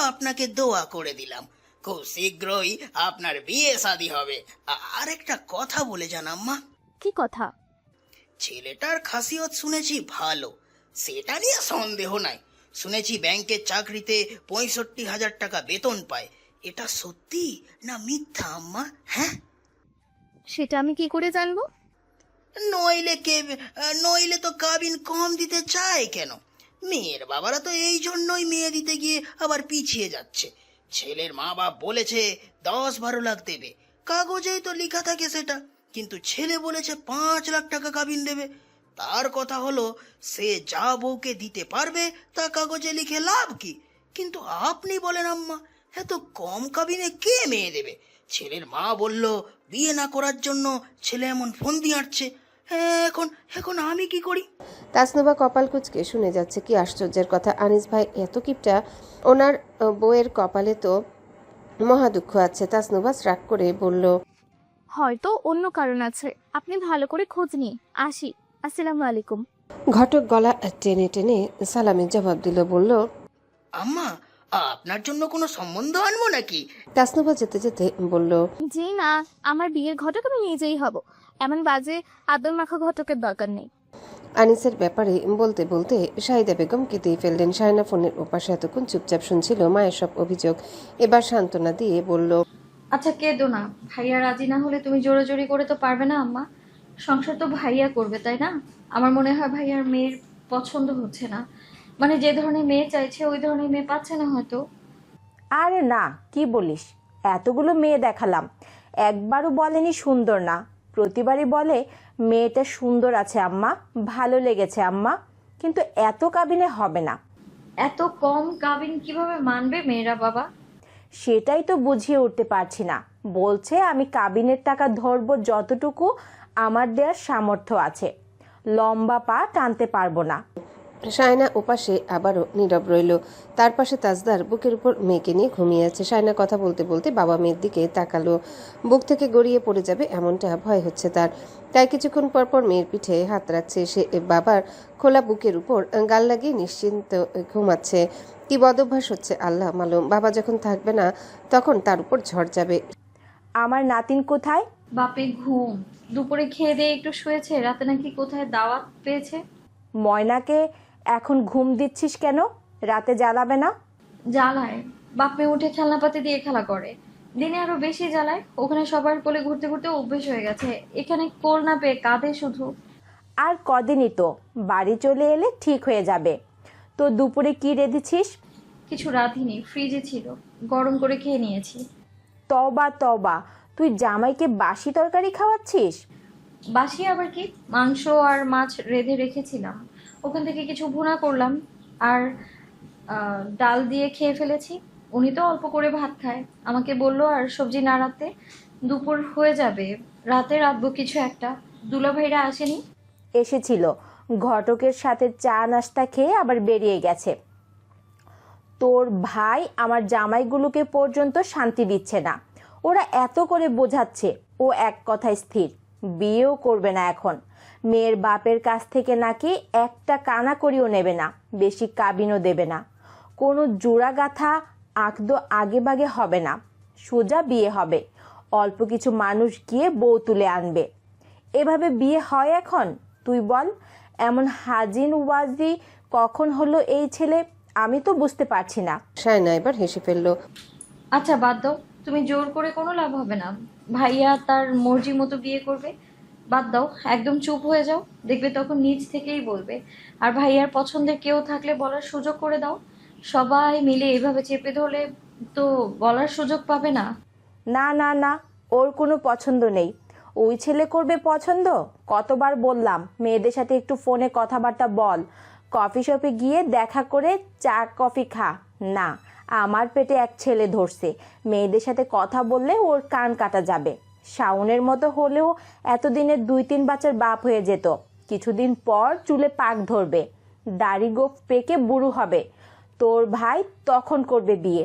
আপনাকে দোয়া করে দিলাম। খুব শীঘ্রই আপনার বিয়ে শাদী হবে। আর একটা কথা বলে যান আম্মা। কি কথা? ছেলেটার খাসিয়ত শুনেছি ভালো, সেটা নিয়ে সন্দেহ নাই। শুনেছি ব্যাংকের চাকরিতে 65,000 টাকা বেতন পায়। এটা সত্যি না মিথ্যা আম্মা? হ্যাঁ, সেটা আমি কি করে জানবো? নইলে তো কাবিন কম দিতে চায় কেন? মেয়ের বাবারা তো এই জন্যই মেয়ে দিতে গিয়ে আবার পিছিয়ে যাচ্ছে। ছেলের মা বাপ বলেছে 10-12 লাখ দেবে, কাগজেই তো লেখা থাকে সেটা। কিন্তু ছেলে বলেছে 5 লাখ টাকা কাবিন দেবে। তার কথা হলো সে যা বউকে দিতে পারবে তা কাগজে লিখে লাভ কি? কিন্তু আপনি বলেন আম্মা, এত কম কাবিনে কে মেয়ে দেবে? ছেলের মা বলল বিয়ে না করার জন্য ছেলে এমন ফন্দি আঁটছে। এখন এখন আমি কি করি? তাসনুভা কপাল কুঁচকে শুনে যাচ্ছে। কি আশ্চর্যের কথা, আনিস ভাই এত কিপটা, ওনার বউয়ের কপালে তো মহা দুঃখ আছে। তাসনুভা রাগ করে বলল, হয়তো অন্য কারণ আছে, আপনি ভালো করে খোঁজ নিন। আসি। আসসালামু আলাইকুম। ঘটক গলা টেনে টেনে সালামের জবাব দিল, বলল, আম্মা, আপনার জন্য কোনো সম্বন্ধ আনবো নাকি? তাসনুভা যেতে যেতে বলল, জি না, আমার বিয়ের ঘটক আমি নিজেই হব। এমন বাজে আদর মাখা ঘটকের দরকার নেই। আনিসের ব্যাপারে বলতে বলতে শাহিদা বেগম কেঁদেই ফেললেন। শায়না ফোনের ওপাশে এতক্ষণ চুপচাপ শুনছিল মায়ের সব অভিযোগ। এবার সান্ত্বনা দিয়ে বলল, আচ্ছা কেঁদো না, ভাইয়া রাজি না হলে তুমি জোরাজোরি করে তো পারবে না আম্মা। সংসার তো ভাইয়া করবে, তাই না? আমার মনে হয় ভাইয়ার মেয়ের পছন্দ হচ্ছে না, মানে যে ধরনের মেয়ে চাইছে ওই ধরনের মেয়ে পাচ্ছে না হয়তো। আরে না, কি বলিস? এতগুলো মেয়ে দেখালাম, একবারও বলেনি সুন্দর না। প্রতিবারই বলে মেয়েটা সুন্দর আছে আম্মা, ভালো লেগেছে আম্মা, কিন্তু এত কাবিনে হবে না। এত কম কাবিন কিভাবে মানবে মেয়েরা বাবা? সেটাই তো বুঝিয়ে উঠতে পারছি না। বলছে আমি কাবিনের টাকা ধরবো যতটুকু আমার দেওয়ার সামর্থ্য আছে, লম্বা পা টানতে পারবো না। শায়না ওপাশে আবারও নীরব রইল। তার পাশে তাজদার বুকের উপর মেয়েকে নিয়ে ঘুমিয়ে আছে। শায়না কথা বলতে বলতে বাবা মেয়ের দিকে তাকালো। বুক থেকে গড়িয়ে পড়ে যাবে এমনটা ভয় হচ্ছে তার, তাই কিছুক্ষণ পর পর মেয়ের পিঠে হাত রাখছে। সে বাবার খোলা বুকের উপর গাল লাগিয়ে নিশ্চিন্ত ঘুমাচ্ছে। কি বদভ্যাস হচ্ছে আল্লাহ মালুম। বাবা যখন থাকবে না তখন তার উপর ঝড় যাবে। আমার নাতিন কোথায়? বাপে ঘুম, দুপুরে খেয়ে দিয়ে একটু শুয়েছে, রাতে নাকি কোথায় দাওয়াত পেয়েছে। ময়নাকে এখন ঘুম দিচ্ছিস কেন? রাতে জ্বালাবে না? জ্বালায়, বাপ মেয়ে উঠে খেলনাপাতি দিয়ে খেলা করে। দিনে আরো বেশি জ্বালায়। ওখানে সবার কোলে ঘুরতে ঘুরতে অভ্যেস হয়ে গেছে। এখানে কোল না পেয়ে কাঁদে শুধু। আর কদিনই তো, বাড়ি চলে এলে ঠিক হয়ে যাবে। তো দুপুরে কি রেঁধেছিস? কিছু রাঁধিনি, ফ্রিজে ছিল, গরম করে খেয়ে নিয়েছি। তবা তবা, তুই জামাইকে বাসি তরকারি খাওয়াচ্ছিস? বাসি আবার কি, মাংস আর মাছ রেঁধে রেখেছিলাম, ওখান থেকে কিছু ভুনা করলাম আর ডাল দিয়ে খেয়ে ফেলেছি। উনি তো অল্প করে ভাত খায়, আমাকে বললো আর সবজি না রাতে দুপুর হয়ে যাবে, রাতে রাঁধবো কিছু একটা। দুলাভাইরা আসেনি? এসেছিল, ঘটকের সাথে চা নাস্তা খেয়ে আবার বেরিয়ে গেছে। তোর ভাই আমার জামাইগুলোকে পর্যন্ত শান্তি দিচ্ছে না। ওরা এত করে বোঝাচ্ছে, ও এক কথায় স্থির, বিয়েও করবে না এখন। মেয়ের বাপের কাছ থেকে নাকি একটা কানা করিও নেবে না, বেশি কাবিনও দেবে না। কোনো জোড়া গাথা আঁকদো আগে বাগে হবে না, সোজা বিয়ে হবে। অল্প কিছু মানুষ গিয়ে বউ তুলে আনবে। এভাবে বিয়ে হয় এখন? তুই বল, এমন হাজিন ওয়াজি কখন হলো এই ছেলে? আমি তো বুঝতে পারছি না। সায়না এবার হেসে ফেলল। আচ্ছা বাদ দাও, তুমি জোর করে কোনো লাভ হবে না। ভাইয়া তার মর্জি মতো বিয়ে করবে, বাদ দাও, একদম চুপ হয়ে যাও। দেখবে তখন নিজ থেকেই বলবে। আর ভাইয়ার পছন্দের কেউ থাকলে বলার সুযোগ করে দাও। সবাই মিলে এভাবে চেপে ধরলে তো বলার সুযোগ পাবে না। না না না, ওর কোনো পছন্দ নেই। ওই ছেলে করবে পছন্দ? কতবার বললাম মেয়েদের সাথে একটু ফোনে কথাবার্তা বল, কফি শপে গিয়ে দেখা করে চা কফি খা। না, আমার পেটে এক ছেলে ধরছে, মেয়েদের সাথে কথা বললে ওর কান কাটা যাবে। শাওনের মতো হলেও এতদিনে 2-3 বাচ্চার বাপ হয়ে যেত। কিছুদিন পর চুলে পাক ধরবে, দাড়ি গোফ পেকে বুড়ো হবে। তোর ভাই তখন করবে বিয়ে।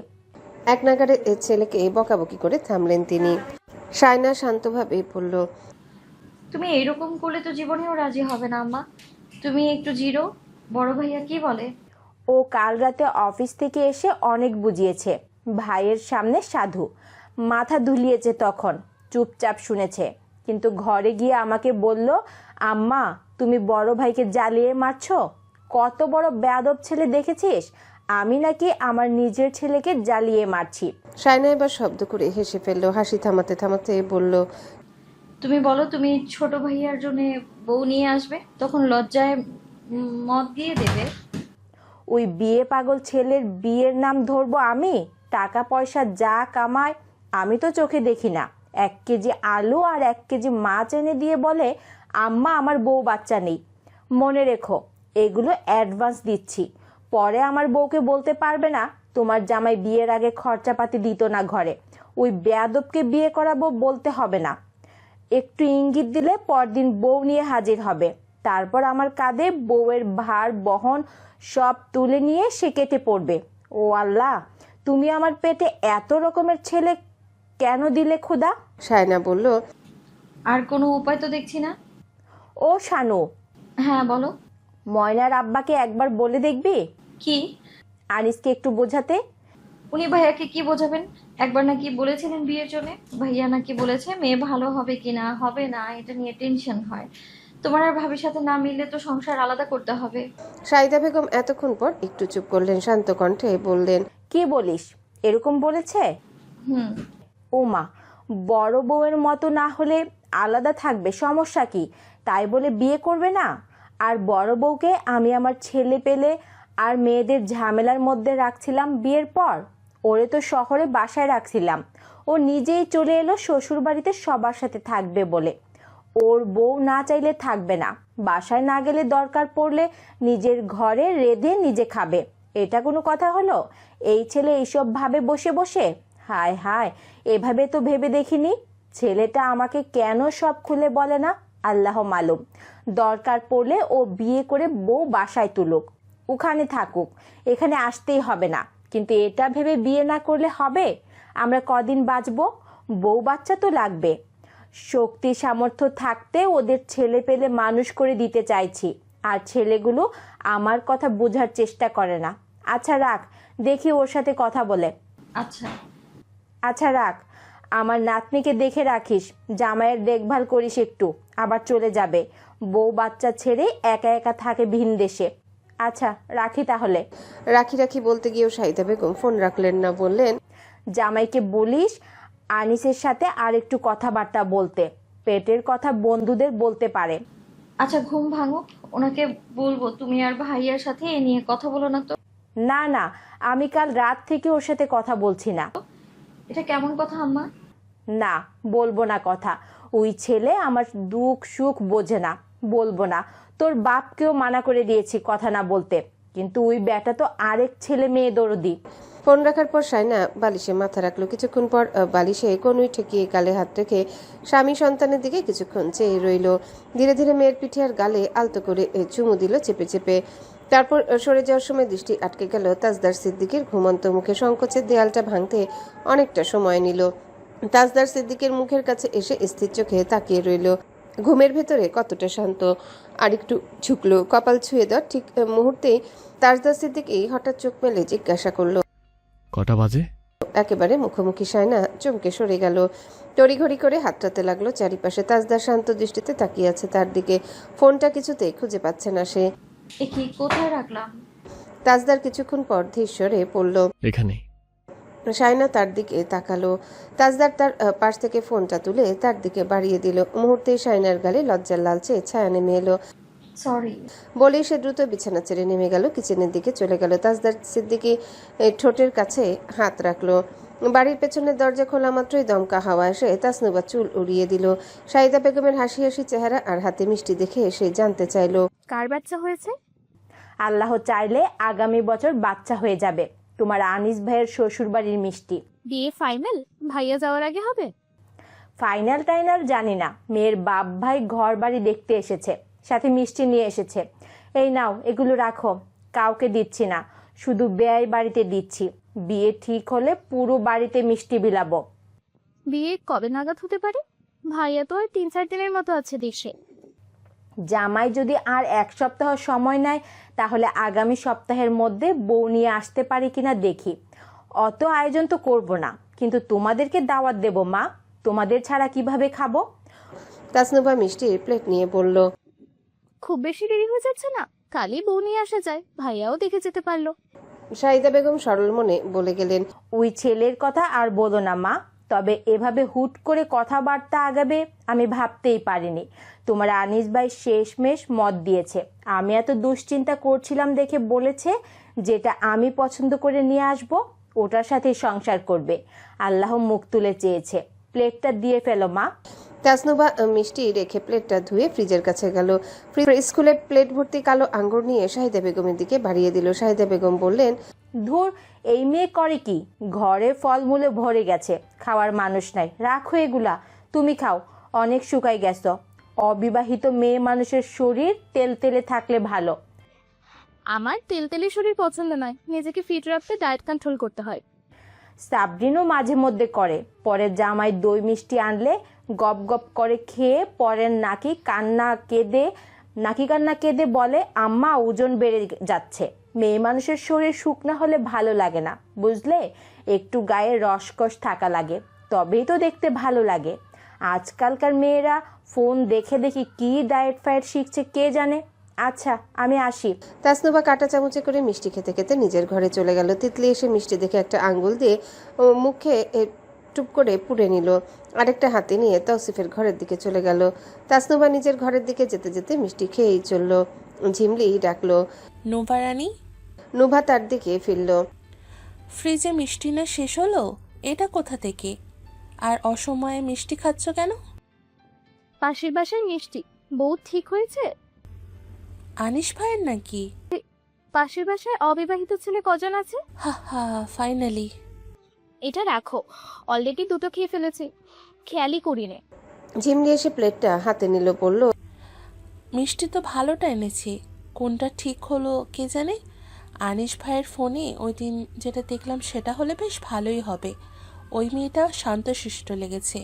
এক নাগারে ছেলেকে বকাবকি করে থামলেন তিনি। সায়না শান্তভাবে বলল, তুমি এইরকম করলে তো জীবনেও রাজি হবে না আম্মা। তুমি একটু জিরো। বড় ভাইয়া কি বলে? ও কাল রাতে অফিস থেকে এসে অনেক বুঝিয়েছে, ভাইয়ের সামনে সাধু, মাথা দুলিয়েছে, তখন চুপচাপ শুনেছে। কিন্তু ঘরে গিয়ে আমাকে বলল, আম্মা তুমি বড় ভাইকে জ্বালিয়ে মারছো। কত বড় বেয়াদব ছেলে দেখেছিস? আমি নাকি আমার নিজের ছেলেকে জ্বালিয়ে মারছি। সায়না এবার শব্দ করে হেসে ফেলল। হাসি থামাতে থামাতে বলল, তুমি বলো তুমি ছোট ভাইয়ার জন্য বউ নিয়ে আসবে, তখন লজ্জায় মদ দিয়ে দেবে। ওই বিয়ে পাগল ছেলের বিয়ের নাম ধরবো আমি? টাকা পয়সা যা কামায় আমি তো চোখে দেখি না। 1 কেজি আলু আর 1 কেজি মাছ এনে দিয়ে বলে, আম্মা আমার বউ বাচ্চা নেই। মনে রেখো, এগুলো অ্যাডভান্স দিচ্ছি। পরে আমার বউকে বলতে পারবে না তোমার জামাই বিয়ের আগে খরচাপাতি দিত না ঘরে। ওই বেয়াদবকে বিয়ে করাবো বলতে হবে না। একটু ইঙ্গিত দিলে পরদিন বউ নিয়ে হাজির হবে। তারপর আমার কাঁধে বউয়ের ভার বহন সব তুলে নিয়ে সে কেটে পড়বে। ও আল্লাহ, তুমি আমার পেটে এত রকমের ছেলে কেন দিলে খোদা? সায়না বলল, আর কোনো উপায় তো দেখছি না। ও শানু, হ্যাঁ বলো। ময়নার আব্বাকে একবার বলে দেখবি কি? আনিসকে একটু বোঝাতে। উনি ভাইয়াকে কি বোঝাবেন? একবার নাকি বলেছিলেন বিয়ের জন্য, ভাইয়া নাকি বলেছে মেয়ে ভালো হবে কি না হবে না এটা নিয়ে টেনশন হয়। তোমার আর ভাবির সাথে না মিললে তো সংসার আলাদা করতে হবে। সাইদা বেগম এতক্ষণ পর একটু চুপ করলেন। শান্ত কণ্ঠে বললেন, কি বলিস? এরকম বলেছে? হুম। ওমা, বড় বউয়ের মতো না হলে আলাদা থাকবে, সমস্যা কি? তাই বলে বিয়ে করবে না? আর বড় বউকে আমি আমার ছেলে পেলে আর মেয়েদের ঝামেলার মধ্যে রাখছিলাম বিয়ের পর। ওরে তো শহরে বাসায় রাখছিলাম, ও নিজেই চলে এলো শ্বশুর বাড়িতে সবার সাথে থাকবে বলে। ওর বউ না চাইলে থাকবে না, বাসায় না গেলে দরকার পড়লে নিজের ঘরে রেঁধে নিজে খাবে। এটা কোনো কথা হলো? এই ছেলে এইসব ভাবে বসে বসে? হায় হায়, এভাবে তো ভেবে দেখিনি। ছেলেটা আমাকে কেন সব খুলে বলে না আল্লাহ মালুম। দরকার পড়লে ও বিয়ে করে বউ বাসায় তুলুক, ওখানে থাকুক, এখানে আসতেই হবে না। কিন্তু এটা ভেবে বিয়ে না করলে হবে? আমরা কদিন বাঁচবো? বউ বাচ্চা তো লাগবে। শক্তি সামর্থ্য থাকতে ওদের ছেলে পেলে মানুষ করে দিতে চাইছি, আর ছেলেগুলো আমার কথা বোঝার চেষ্টা করে না। আচ্ছা রাখ, দেখি ওর সাথে কথা বলে। আচ্ছা আচ্ছা রাখ, আমার নাতনিকে দেখে রাখিস, জামাইয়ের দেখভাল করিস একটু, আবার চলে যাবে। বউ বাচ্চা ছেড়ে একা একা থাকে ভিন দেশে। আচ্ছা রাখি তাহলে। রাখি রাখি বলতে গিয়েও শাহিদা বেগম ফোন রাখলেন না, বললেন, জামাইকে বলিস আনিসের সাথে আর একটু কথাবার্তা বলতে, পেটের কথা বন্ধুদের বলতে পারে। আচ্ছা ঘুম ভাঙো, ওনাকে বলবো তুমি আর ভাইয়ার সাথে এ নিয়ে কথা বলো না তো। না না, আমি কাল রাত থেকে ওর সাথে কথা বলছি না। এটা কেমন কথা আম্মা? না বলবো না কথা, ওই ছেলে আমার দুঃখ সুখ বোঝে না, বলবো না। তোর বাপকেও মানা করে দিয়েছি কথা না বলতে, কিন্তু ওই বেটা তো আরেক ছেলে মেয়ে দরদি। ফোন রাখার পর শায়না বালিশে মাথা রাখলো। কিছুক্ষণ পর বালিশে কনুই ঠেকিয়ে গালে হাত রেখে স্বামী সন্তানের দিকে কিছুক্ষণ চেয়ে রইল। ধীরে ধীরে মেয়ের পিঠে আর গালে আলতো করে চুমু দিল চেপে চেপে। তারপর সরে যাওয়ার সময় দৃষ্টি আটকে গেল তাজদার সিদ্দিকের ঘুমন্ত মুখে। সংকোচের দেয়ালটা ভাঙতে অনেকটা সময় নিল। তাজদার সিদ্দিকের মুখের কাছে এসে স্থির চোখে তাকিয়ে রইল। ঘুমের ভেতরে কতটা শান্ত। আরেকটু ঝুঁকলো, কপাল ছুঁয়ে দেওয়ার ঠিক মুহূর্তেই তাজদার সিদ্দিক হঠাৎ চোখ মেলে জিজ্ঞাসা করলো, কটা বাজে? একেবারে মুখোমুখি শায়না চমকে সরে গেল। তড়িঘড়ি করে হাতটাতে লাগলো চারিপাশে। তাজদার শান্ত দৃষ্টিতে তাকিয়ে আছে তার দিকে। ফোনটা কিছুতেই খুঁজে পাচ্ছে না সে। এ কি, কোথায় রাখলাম? তাজদার কিছুক্ষণ পর ধীর পড়ল। এখানে। শায়না তার দিকে তাকালো। তাজদার তার পাশ থেকে ফোনটা তুলে তার দিকে বাড়িয়ে দিল। মুহূর্তেই শায়নার গালে লজ্জার লালচে ছায়া নেমে এলো। সরি বলেই সে দ্রুত বিছানা ছেড়ে নেমে গেল, কিচেনের দিকে চলে গেল। তাজদার সিদ্দিকী ঠোঁটের কাছে হাত রাখলো। বাড়ির পেছনের দরজা খোলা মাত্রই দমকা হাওয়া এসে তাসনুবা চুল উড়িয়ে দিল। শাহিদা বেগমের হাসি হাসি চেহারা আর হাতে মিষ্টি দেখে সে জানতে চাইলো, কার বাচ্চা হয়েছে? আল্লাহ চাইলে আগামী বছর বাচ্চা হয়ে যাবে তোমার আনিস ভাইয়ের শ্বশুর বাড়ির মিষ্টি। বিয়ে ফাইনাল? ভাইয়া যাওয়ার আগে হবে? ফাইনাল টাইনাল জানি না, মেয়ের বাপ ভাই ঘর বাড়ি দেখতে এসেছে, সাথে মিষ্টি নিয়ে এসেছে। এই নাও এগুলো রাখো, কাউকে দিচ্ছি না, শুধু বেয়াই বাড়িতে দিচ্ছি। বিয়ে ঠিক হলে পুরো বাড়িতে মিষ্টি বিলাবো। বিয়ে কবে নাগাদ হতে পারে? ভাইয়া তো আর 3-4 দিনের মতো আছে দেশে। জামাই যদি আর 1 সপ্তাহ সময় নেয় তাহলে আগামী সপ্তাহের মধ্যে বউ নিয়ে আসতে পারি কিনা দেখি। অত আয়োজন তো করব না, কিন্তু তোমাদেরকে দাওয়াত দেব মা, তোমাদের ছাড়া কিভাবে খাবো? তাসনুবা মিষ্টির প্লেট নিয়ে বলল, খুব বেশি দেরি হয়ে যাচ্ছে না? কালই বউ নিয়ে আসা যায়, ভাইয়াও দেখে যেতে পারলো। শাহিদা বেগম সরল মনে বলে গেলেন, ওই ছেলের কথা আর বলো না মা, তবে এভাবে হুট করে কথাবার্তা আগাবে আমি ভাবতেই পারিনি। তোমার আনিস ভাই শেষমেশ মত দিয়েছে। আমি এত দুশ্চিন্তা করছিলাম দেখে বলেছে যেটা আমি পছন্দ করে নিয়ে আসব ওটার সাথে সংসার করবে। আল্লাহ মুখ তুলে চেয়েছে। প্লেটটা দিয়ে ফেলো মা। তাসনুবা মিষ্টি রেখে প্লেটটা ধুয়ে ফ্রিজের কাছে গেল। স্কুলে প্লেট ভর্তি কালো আঙ্গুর নিয়ে শাহিদা বেগমের দিকে বাড়িয়ে দিল। শাহিদা বেগম বললেন, ধুর, এই মেয়ে করে কি? ঘরে ফলমূলে ভরে গেছে, খাওয়ার মানুষ নাই, রাখো এগুলা, তুমি খাও, অনেক শুকাই গেছো। অবিবাহিত মেয়ে মানুষের শরীর তেলতেলে থাকলে ভালো। আমার তেলতেলে শরীর পছন্দ নয়, নিজেকে ফিট রাখতে ডায়েট কন্ট্রোল করতে হয়। সাবরিনও মাঝে মধ্যে করে, পরের জামাই দই মিষ্টি আনলে গপ গপ করে খেয়ে পরের নাকি কান্না কেঁদে বলে আম্মা ওজন বেড়ে যাচ্ছে। মেয়ে মানুষের শরীর শুকনা হলে ভালো লাগে না, বুঝলে? একটু গায়ে রসকস থাকা লাগে, তবেই তো দেখতে ভালো লাগে। আজকালকার মেয়েরা ফোন দেখে দেখে কি ডায়েট ফায়েট শিখছে কে জানে। আচ্ছা আমি আসি। তাসনুবা কাঁটা চামচে করে মিষ্টি খেতে খেতে নিজের ঘরে চলে গেল। তিতলি এসে মিষ্টি দেখে একটা আঙ্গুল দিয়ে মুখে টুপ করে পুড়ে নিল। আরেকটা হাতে নিয়ে তৌসিফের ঘরের দিকে চলে গেল। তাসনুবা নিজের ঘরের দিকে যেতে যেতে মিষ্টি খেয়েই চলল। ঝিমলি ডাকলো, নোভা রানী। নুভা তার দিকে ফিরল। ফ্রিজে মিষ্টি না শেষ হলো? এটা কোথা থেকে? আর অসময়ে মিষ্টি খাচ্ছ কেন? পাশের বাসায় মিষ্টি। বউ ঠিক হয়েছে? আনিস ভাইয়ের নাকি? পাশের বাসায় অবিবাহিত ছেলে কজন আছে? হা হা, ফাইনালি। এটা রাখো, অলরেডি 2টো খেয়ে ফেলেছি, খেয়ালই করিনি। ঝিমলি এসে প্লেটটা হাতে নিল, বলল, মিষ্টি তো ভালোটা এনেছি, কোনটা ঠিক হলো কে জানে। আনিস ভাইয়ের ফোনে ওই দিন যেটা দেখলাম সেটা হলে বেশ ভালোই হবে। ওই মেয়েটা শান্তশিষ্ট লেগেছে।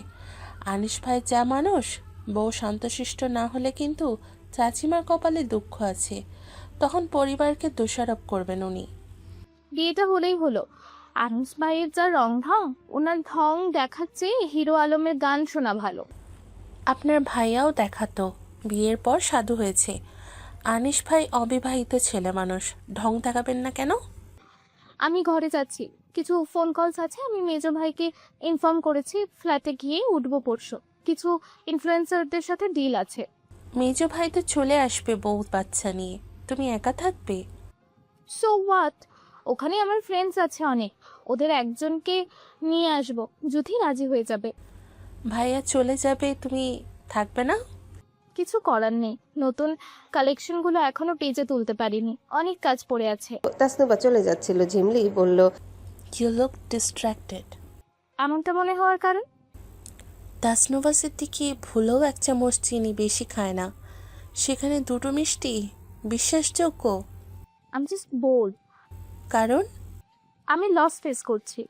আনিস ভাই যা মানুষ, বউ শান্তশিষ্ট না হলে কিন্তু চাচিমার কপালে দুঃখ আছে, তখন পরিবারকে দোষারোপ করবেন উনি। বিয়েটা হলেই হলো। আনিস ভাইয়ের যা রং ঢং, ওনার ঢং দেখাচ্ছে হিরো আলমের গান শোনা ভালো। আপনার ভাইয়াও দেখাতো, বিয়ের পর সাধু হয়েছে। আনিস ভাই অবিবাহিত ছেলে মানুষ, ঢং দেখাবেন না কেন? আমি ঘরে যাচ্ছি, কিছু ফোন কলস আছে, আমি মেজো ভাইকে ইনফর্ম করেছি ফ্ল্যাটে গিয়ে উঠবো পরশু। কিছু ইনফ্লুয়েন্সারদের সাথে ডিল আছে। মেজো ভাই তো চলে আসবে বউ বাচ্চা নিয়ে, তুমি একা থাকবে? সো হোয়াট, ওখানে আমার ফ্রেন্ডস আছে অনেক, ওদের একজনকে নিয়ে আসবো, যদি রাজি হয়ে যাবে। ভাইয়া চলে যাবে, তুমি থাকবে না? কিছু করার নেই, নতুন কালেকশনগুলো এখনো পেজে তুলতে পারিনি, অনেক কাজ পড়ে আছে। তাসনুবা চলে যাচ্ছিল, ঝিমলি বলল, ইউ লুক ডিস্ট্র্যাক্টেড। এমনটা মনে হওয়ার কারণ? তাসনুবা সিদ্দিকী ভুলেও 1 চামচ চিনি বেশি খায় না, সেখানে 2টো মিষ্টি বিশ্বাসযোগ্য? আমি জাস্ট বোর। কারণ? আমি লস ফেস করছি।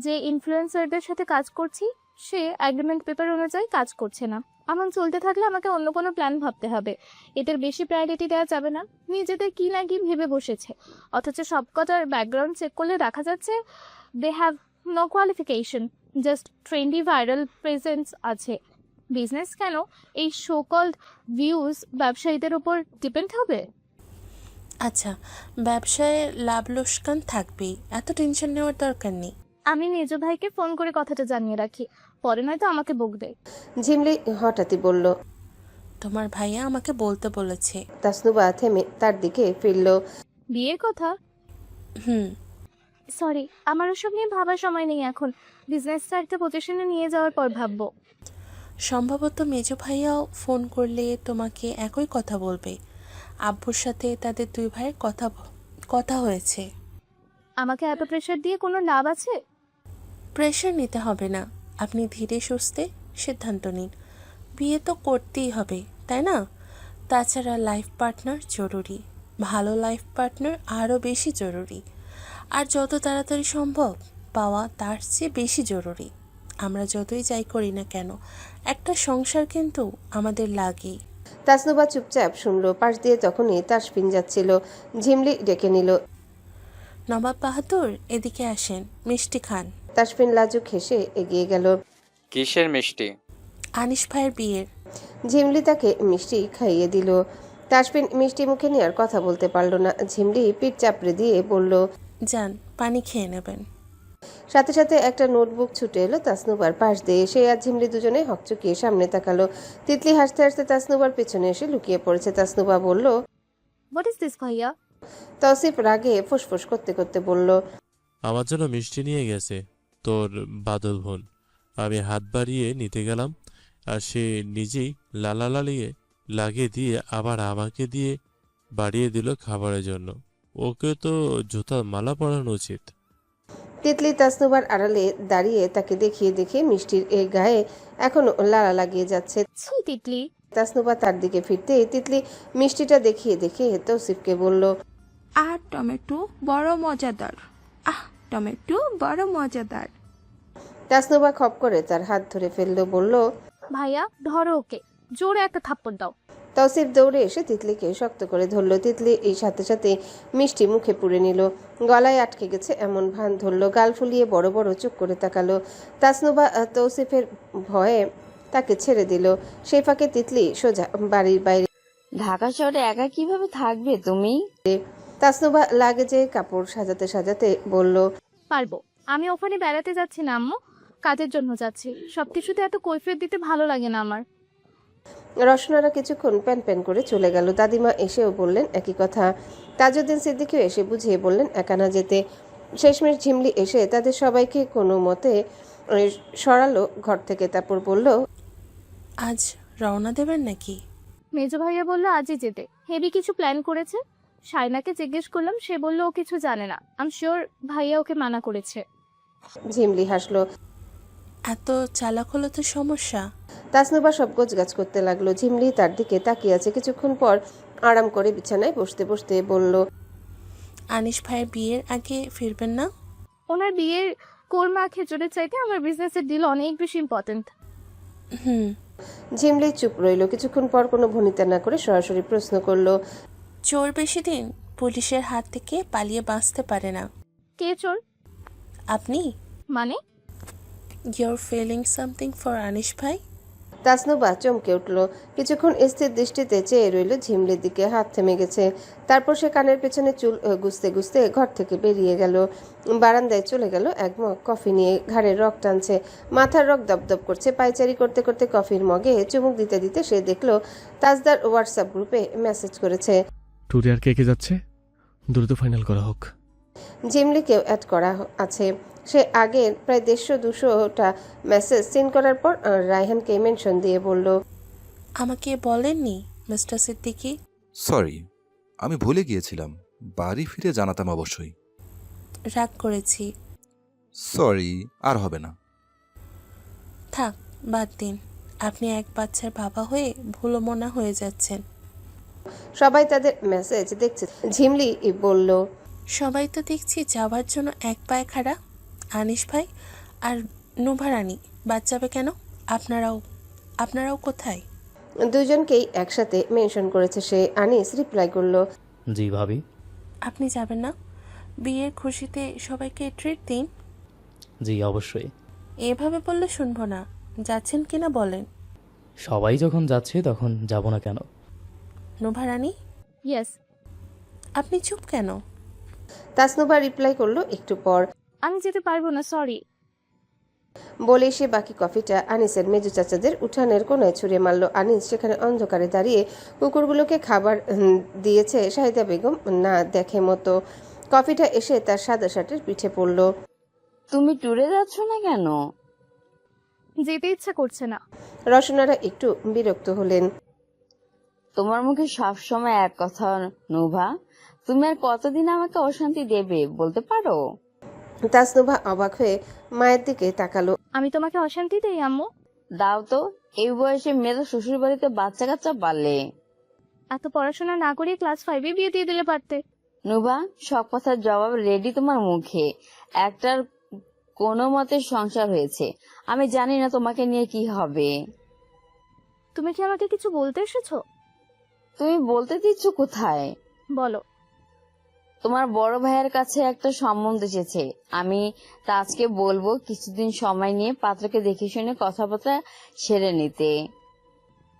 যে ইনফ্লুয়েন্সারদের সাথে কাজ করছি সে এগ্রিমেন্ট পেপার অনুযায়ী কাজ করছে না। এমন চলতে থাকলে আমাকে অন্য কোনো প্ল্যান ভাবতে হবে। এদের বেশি প্রায়োরিটি দেওয়া যাবে না। নিজেদের কি না কি ভেবে বসেছে, অথচ সবকটার ব্যাকগ্রাউন্ড চেক করলে দেখা যাচ্ছে they have no qualification, just trendy viral presence আছে। বিজনেস কেন এই শো কল্ড ভিউজ ব্যবসায়ীদের উপর ডিপেন্ড হবে? আচ্ছা, ব্যবসায় লাভ লোকসান থাকবেই, এত টেনশন নেওয়ার দরকার নেই। আমি মেজ ভাইকে ফোন করে কথাটা জানিয়ে রাখি, পরে নয়তো আমাকে বকবে। ঝিমলি হঠাৎই বলল। তোমার ভাইয়া আমাকে বলতে বলেছে। তাসনুবা থেমে তার দিকে ফিরল। বিয়ের কথা? হুম। সরি, আমার ওসব নিয়ে ভাবার সময় নেই এখন। বিজনেসটা একটা পজিশনে নিয়ে যাওয়ার পর ভাববো। সম্ভবত মেজো ভাইয়াও ফোন করলে তোমাকে একই কথা বলবে। আব্বুর সাথে তাদের 2 ভাইয়ের কথা হয়েছে। আমাকে এত প্রেশার দিয়ে কোনো লাভ আছে? প্রেশার নিতে হবে না, আপনি ধীরে সুস্থে সিদ্ধান্ত নিন। বিয়ে তো করতেই হবে, তাই না? তাছাড়া লাইফ পার্টনার জরুরি, ভালো লাইফ পার্টনার আরও বেশি জরুরি। আর যত তাড়াতাড়ি সম্ভব পাওয়া তার চেয়ে বেশি জরুরি। আমরা যতই যাই করি না কেন, একটা সংসার কিন্তু আমাদের লাগেই। তাসনুবা চুপচাপ শুনল। পাশ দিয়ে তখনই তাসফিন যাচ্ছিল। ঝিমলি ডেকে নিল, নবাব বাহাদুর এদিকে আসেন, মিষ্টি খান। তাসফিন লাজুক হেসে এগিয়ে গেল। কিসের মিষ্টি? আনিস ভাইয়ের বিয়ের। ঝিমলি তাকে মিষ্টি খাইয়ে দিল। তাসফিন মিষ্টি মুখে নেওয়ার কথা বলতে পারল না। ঝিমলি পিঠ চাপড়ে দিয়ে বলল, যান, পানি খেয়ে নেবেন। সাথে সাথে একটা নোটবুক ছুটে এলো তাসনুবার পাশ দিয়ে। সে আর ঝিমলি দুজনে হকচকিয়ে সামনে তাকালো। তিতলি হাসতে হাসতে তাসনুবার পেছনে এসে লুকিয়ে পড়েছে। তাসনুবা বলল, হোয়াট ইজ দিস ভাইয়া? তৌসিফ রাগে ফুসফুস করতে করতে বলল, আমার জন্য মিষ্টি নিয়ে গেছে তোর বাদল বোন। আমি হাত বাড়িয়ে নিতে গেলাম, আর সে নিজেই লাগিয়ে দিয়ে আবার আমাকে দিয়ে বাড়িয়ে দিল খাবারের জন্য। ওকে তো জুতার মালা পরানো উচিত। তিতলি তাসনুবার আড়ালে দাঁড়িয়ে তাকে দেখিয়ে দেখিয়ে মিষ্টির এই গায়ে এখনো লালা লাগিয়ে যাচ্ছে। ছি তিতলি। তাসনুবা তার দিকে ফিরতে তিতলি মিষ্টিটা দেখিয়ে দেখিয়ে তৌসিফকে বলল, আর টমেটো বড় মজাদার। টমেটো বড় মজাদার। তাসনুবা খপ করে তার হাত ধরে ফেললো, বলল, ভাইয়া ধরো ওকে, জোরে একটা থাপ্পড় দাও। তৌসিফ দৌড়ে এসে তিতলিকে শক্ত করে ধরল। তিতলি এই সাথে সাথে মিষ্টি মুখে পুরে নিল। গলায় আটকে গেছে এমন ভান ধরল। গাল ফুলিয়ে বড় বড় চোখ করে তাকালো। তাসনুবা তৌসিফের ভয়ে তাকে ছেড়ে দিল। সেই ফাঁকে তিতলি সোজা বাড়ির বাইরে। ঢাকা শহরে একা কিভাবে থাকবে তুমি? তাসনুবা লাগেজে কাপড় সাজাতে সাজাতে বলল, পারবো, আমি ওখানে বেড়াতে যাচ্ছি না আম্মু, কাজের জন্য যাচ্ছি। সবকিছুতে এত কৈফিয়ত দিতে ভালো লাগে না আমার। রসনারা কিছুক্ষণ প্যান প্যান করে চলে গেল। দাদিমা এসেও বললেন একই কথা। তাজউদ্দিন সিদ্দিকীও এসে বুঝিয়ে বললেন একা না যেতে। শেষমেশ ঝিমলি এসে তাদের সবাইকে কোনো মতে সরালো ঘর থেকে। তারপর বলল, আজ রওনা দেবেন নাকি? মেজো ভাইয়া বললো আজই যেতে। হেভি কিছু প্ল্যান করেছে। শাইনাকে জিজ্ঞেস করলাম, সে বললো ও কিছু জানে না। আই এম শিওর ভাইয়া ওকে মানা করেছে। ঝিমলি হাসলো। এত চালাক হলো তো সমস্যা। তাসনুবা সব গোছগাছ করতে লাগলো। ঝিমলি তার দিকে তাকিয়ে আছে। কিছুক্ষণ পর আরাম করে বিছানায় বসতে বসতে বলল, আনিস ভাইয়ের বিয়ের আগে ফিরবেন না? ওনার বিয়ের কোরমা খেজুরের চাইতে আমার বিজনেসের ডিল অনেক বেশি ইম্পর্টেন্ট। হুম। ঝিমলি চুপ রইল। কিছুক্ষণ পর কোনো ভনিতা না করে সরাসরি প্রশ্ন করলো, চোর বেশি দিন পুলিশের হাত থেকে পালিয়ে বাঁচতে পারে না। কে চোর? আপনি? মানে? Your feeling something for Anis ভাই? তাসনুবা চমকে উঠল। কিছুক্ষণ স্থির দৃষ্টিতে চেয়ে রইল ঝিমলির দিকে। হাত থেমে গেছে। তারপর সে কানের পেছনে চুল গুছতে গুছতে ঘর থেকে বেরিয়ে গেল। বারান্দায় চলে গেল এক মগ কফি নিয়ে। ঘাড়ের রগ টানছে, মাথার রগ দপদপ করছে। পায়চারি করতে করতে কফির মগে চুমুক দিতে দিতে সে দেখল তাজদার হোয়াটসঅ্যাপ গ্রুপে মেসেজ করেছে। ট্যুরে আর কে কে যাচ্ছে? দ্রুত ফাইনাল করা হোক। ঝিমলিকেও অ্যাড করা আছে। সে আগের প্রায় 150-200টা মেসেজ সিন করার পর রায়হানকে মেনশন দিয়ে বলল, আমাকে বলেননি মিস্টার সিদ্দিকী? সরি, আমি ভুলে গিয়েছিলাম। বাড়ি ফিরে জানাতাম অবশ্যই। রাগ করেছি। সরি, আর হবে না। থাক, বাদ দিন। আপনি এক বাচ্চার বাবা হয়ে ভুলোমনা হয়ে যাচ্ছেন। সবাই তাদের মেসেজ দেখছে। ঝিমলি বলল, সবাই তো দেখছি যাওয়ার জন্য এক পায়ে খাড়া। আনিস ভাই আর নুভা রানী বাদ যাবে কেন? আপনারাও কোথায়? দুজনকেই একসাথে মেনশন করেছে সে। আনিস রিপ্লাই করল, জি ভাবি। আপনি যাবেন না? বিয়ের খুশিতে সবাইকে ট্রিট দিন। জি অবশ্যই। এভাবে বললে শুনবো না। যাচ্ছেন কিনা বলেন। সবাই যখন যাচ্ছে তখন যাব না কেন? নুভা রানী, ইয়েস। আপনি চুপ কেন? তাসনুবা রিপ্লাই করলো একটু পর। আমি যেতে পারবো না, সরি। বলে সে বাকি কফিটা আনিসের মেজু চাচাদের উঠানের কোনায় ছুঁড়ে মারল। আনিস সেখানে অন্ধকারে দাঁড়িয়ে কুকুরগুলোকে খাবার দিয়েছে শাহিদা বেগম না দেখে মতো। কফিটা এসে তার সাদা শার্টের পিঠে পড়ল। তুমি ট্যুরে যাচ্ছ না কেন? যেতে ইচ্ছা করছে না। রসনারা একটু বিরক্ত হলেন। তোমার মুখে সবসময় এক কথা নুভা। তুমি আর কতদিন আমাকে অশান্তি দেবে বলতে পারো? তাসনুভা অবাক হয়ে মায়ের দিকে তাকালো। আমি তোমাকে অশান্তি দেই আম্মু? দাও তো, এই বয়সে মেয়ে তো শ্বশুর বাড়িতে বাচ্চা কাচ্চা পারলে। এত পড়াশোনা না করে ক্লাস 5-এ বিয়ে দিয়ে দিলে পারতে। নুভা, সব কথার জবাব রেডি তোমার মুখে। একটার কোনো মতে সংসার হয়েছে, আমি জানি না তোমাকে নিয়ে কি হবে। তুমি কি আমাকে কিছু বলতে এসেছো? তুমি বলতে দিচ্ছ কোথায়? বলো। তোমার বড় ভাইয়ের কাছে একটা সম্বন্ধ এসেছে। আমি তাজকে বলবো কিছুদিন সময় নিয়ে পাত্রকে দেখে শুনে কথাবার্তা সেরে নিতে।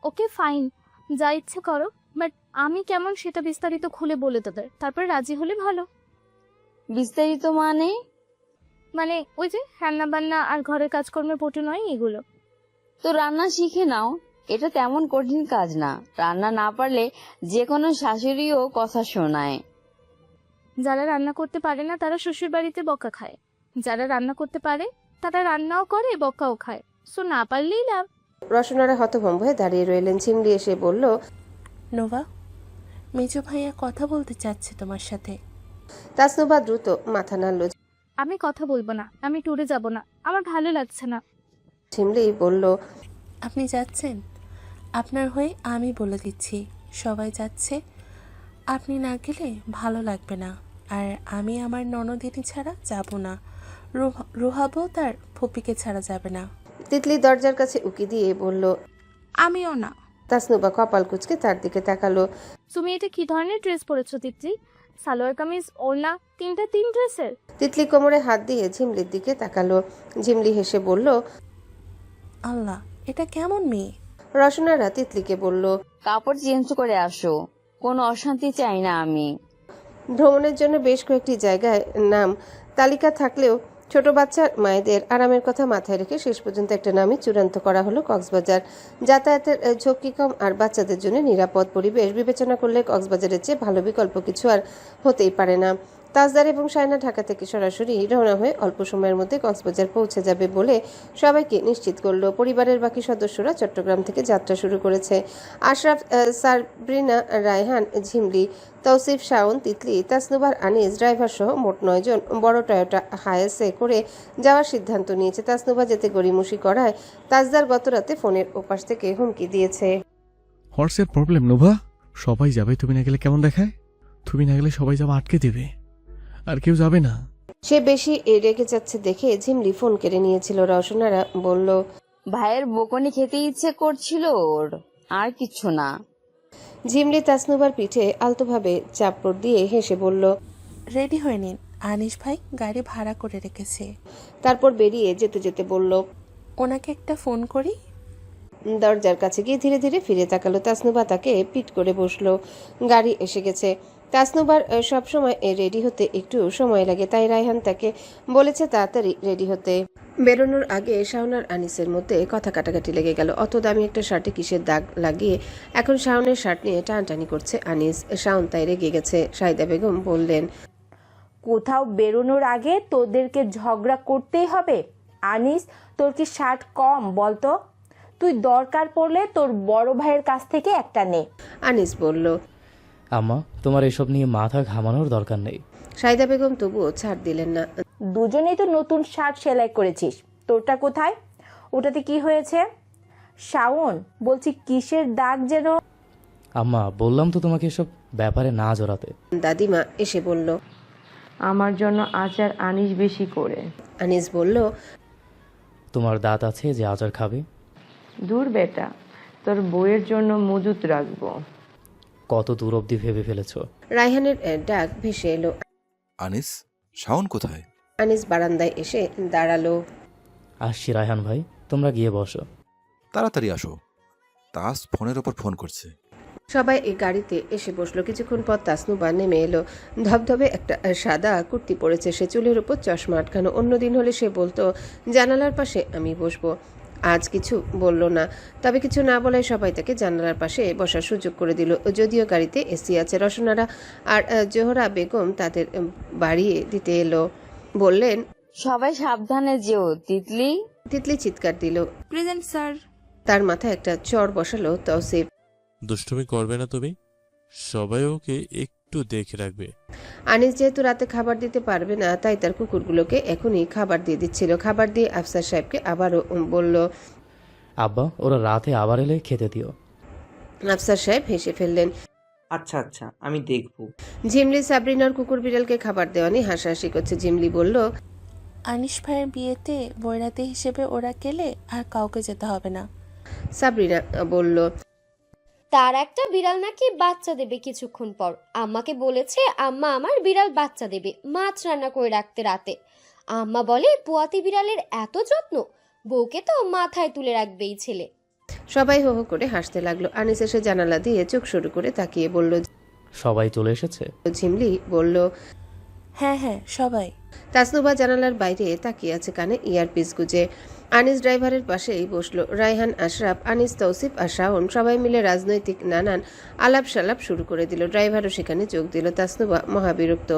ওকে ফাইন, যা ইচ্ছে করো, বাট আমি কেমন সেটা বিস্তারিত খুলে বলে দেবে, তারপর রাজি হলে ভালো। বিস্তারিত মানে ওই যে রান্না বান্না আর ঘরের কাজকর্মের পটু নয় এগুলো। তো রান্না শিখে নাও, এটা তেমন কঠিন কাজ না। রান্না না পারলে যে কোনো শাশুড়িও কথা শোনায়। যারা রান্না করতে পারে না তারা শ্বশুর বাড়িতে বকা খায়, যারা রান্না করতে পারে তারা রান্নাও করে বকাও খায়, সো না পারলেই লাভ। রসনারা হতভম্ব হয়ে দাঁড়িয়ে রইলেন। ঝিমলি এসে বলল, নোভা, মেজো ভাইয়া কথা বলতে চাচ্ছে তোমার সাথে। তাসনুভা দ্রুত মাথা নাড়ল। আমি কথা বলবো না, আমি ট্যুরে যাব না, আমার ভালো লাগছে না। ঝিমলি বলল, আপনি যাচ্ছেন? আপনার হয়ে আমি বলে দিচ্ছি, সবাই যাচ্ছে। আপনি না গেলে ভালো লাগবে না। আর আমি আমার ননদিনী ছাড়া যাব না। রোহাবও তার ফুপিকে ছাড়া যাবে না। তিতলি দরজার কাছে উকি দিয়ে বলল, আমিও না। তাসনুভা কপাল কুঁচকে তার দিকে তাকালো। তুমি এটা কি ধরনের ড্রেস পরেছো তিতলি? সালোয়ার কামিজ, ওড়না, তিন ড্রেসের। তিতলি কোমরে হাত দিয়ে ঝিমলির দিকে তাকালো। ঝিমলি হেসে বলল, আল্লাহ, এটা কেমন মেয়ে? রসনারা তিতলিকে বলল, কাপড় চেঞ্জ করে আসো, কোনো অশান্তি চাই না আমি। ভ্রমণের জন্য বেশ কয়েকটি জায়গায় নাম তালিকা থাকলেও ছোট বাচ্চার মায়েদের আরামের কথা মাথায় রেখে শেষ পর্যন্ত একটা নামই চূড়ান্ত করা হলো কক্সবাজার। যাতায়াতের ঝক্কি কম আর বাচ্চাদের জন্য নিরাপদ পরিবেশ বিবেচনা করলে কক্সবাজারের চেয়ে ভালো বিকল্প কিছু আর হতেই পারে না। তাজদার এবং সায়না ঢাকা থেকে সরাসরি রওনা হয়ে অল্প সময়ের মধ্যে কক্সবাজার পৌঁছে যাবে বলে সবাইকে নিশ্চিত করলো। পরিবারের বাকি সদস্যরা চট্টগ্রাম থেকে যাত্রা শুরু করেছে। আশরাফ, সাবরিনা, রায়হান, ঝিমলি, তৌসিফ, শাওন, তিতলি, তাসনুবার, আনিস, ড্রাইভার সহ মোট 9 জন বড় টয়োটা হায়াসে করে যাওয়ার সিদ্ধান্ত নিয়েছে। তাসনুবা যেতে গড়িমসি করায় তাজদার গতরাতে ফোনের ওপাশ থেকে হুমকি দিয়েছে। হোয়াটসঅ্যাপ প্রবলেম নোভা, সবাই যাবে, তুমি না গেলে কেমন দেখায়? তুমি না গেলে সবাই যাবে আটকে দেবে, আর কেউ যাবে না। সে বেশি রেগে যাচ্ছে দেখে ঝিমলি ফোন কেড়ে নিয়েছিল। রওশনারা বলল, ভাইয়ের বকুনি খেতে ইচ্ছে করছিল ওর, আর কিছু না। ঝিমলি তাসনুবার পিঠে আলতোভাবে চাপড় দিয়ে হেসে বলল, রেডি হয়ে নিন, আনিস ভাই গাড়ি ভাড়া করে রেখেছে। তারপর বেরিয়ে যেতে যেতে বলল, ওনাকে একটা ফোন করি। দরজার কাছে গিয়ে ধীরে ধীরে ফিরে তাকালো। তাসনুবা তাকে পিট করে বসলো। গাড়ি এসে গেছে। তাসনুবার সবসময় রেডি হতে একটু সময় লাগে, তাই রায়হান তাকে বলেছে তাড়াতাড়ি রেডি হতে। বেরোনোর আগে শাওন আর আনিসের মধ্যে কথা কাটাকাটি লেগে গেল। অত দামি একটা শার্টে কিসের দাগ লাগিয়ে এখন শাওনের শার্ট নিয়ে টানটানি করছে আনিস। শাওন তাই রেগে গেছে। শাহিদা বেগম বললেন, কোথাও বেরোনোর আগে তোদেরকে ঝগড়া করতেই হবে? আনিস, তোর কি শার্ট কম বলতো? তুই দরকার পড়লে তোর বড় ভাইয়ের কাছ থেকে একটা নে। আনিস বলল। আম্মা, তোমার এসব নিয়ে মাথা ঘামানোর দরকার নেই। শাহিদা বেগম তবুও ছাড় দিলেন না। দুজনেই তো নতুন শার্ট সেলাই করেছিস, তোরটা কোথায়? ওটাতে কি হয়েছে? শাওন, বলছি কিসের দাগ যেন? আম্মা, বললাম তো তোমাকে এসব ব্যাপারে না জড়াতে। দাদিমা এসে বলল, আমার জন্য আচার আনিস বেশি করে। আনিস বলল, তোমার দাঁত আছে যে আচার খাবে? দূর বেটা, তোর বইয়ের জন্য মজুত রাখবো। কত দূর অবধি ভেবে ফেলেছ? রায়হানের ডাক ভেসে এলো। আনিস, শাওন কোথায়? আনিস বারান্দায় এসে দাঁড়ালো। আসছি রায়হান ভাই, তোমরা গিয়ে বসো। তাড়াতাড়ি আসো, তাস ফোনের ওপর ফোন করছে। সবাই এই গাড়িতে এসে বসলো। কিছুক্ষণ পর তাসনুবা নেমে এলো। ধবধবে একটা সাদা কুর্তি পরেছে সে, চুলের উপর চশমা আটকানো। অন্যদিন হলে সে বলতো জানালার পাশে আমি বসবো। আজ কিছু বলল না, তবে কিছু না বলায় সবাই তাকে জানালার পাশে বসার সুযোগ করে দিল। যদিও গাড়িতে এসি আছে। রসনারা আর জোহরা বেগম তাদের বাড়িয়ে দিতে এলো। বললেন, সবাই সাবধানে যেও তিতলি। তিতলি চিৎকার দিল। Present sir. তার মাথায় একটা চড় বসালো তৌসিফ। দুষ্টুমি করবে না তুমি, সবাই ওকে একটু দেখে রাখবে। আনিস যেহেতু রাতে খাবার দিতে পারবে না, তাই তার কুকুরগুলোকে এখনই খাবার দিয়ে দিচ্ছিল। খাবার দিয়ে আফসার সাহেবকে আবারও বলল, আব্বা, ওরা রাতে আবার এলে খেতে দিও। আফসার সাহেব হেসে ফেললেন। আচ্ছা আচ্ছা, আমি দেখবো। ঝিমলি সাবরিনার কুকুর বিড়ালকে খাবার দেওয়া নিয়ে হাসাহাসি করছে। ঝিমলি বলল, আনিস ভাইয়ের বিয়েতে বৈরাতি হিসেবে ওরা গেলে আর কাউকে যেতে হবে না। সাবরিনা বলল, তার একটা বিড়াল নাকি বাচ্চা দেবে কিছুক্ষণ পর। আম্মাকে বলেছে আম্মা আমার বিড়াল বাচ্চা দেবে, মাছ রান্না করে রাখতে রাতে। আম্মা বলে পোয়াতি বিড়ালের এত যত্ন, বউকে তো মাথায় তুলে রাখবে এই ছেলে। সবাই হো হো করে হাসতে লাগলো। আনিস এসে জানালা দিয়ে চোখ শুরু করে তাকিয়ে বলল, সবাই চলে এসেছে? ঝিমলি বলল, হ্যাঁ হ্যাঁ, সবাই। তাসনুবা জানালার বাইরে তাকিয়ে আছে, কানে ইয়ারপিস গুজে। আনিস ড্রাইভারের পাশেই বসলো। রায়হান, আশরাফ, আনিস, তৌসিফ আর শাওন সবাই মিলে রাজনৈতিক নানান আলাপ সালাপ শুরু করে দিল। ড্রাইভারও সেখানে যোগ দিল। তাসনুবা মহাবিরক্ত।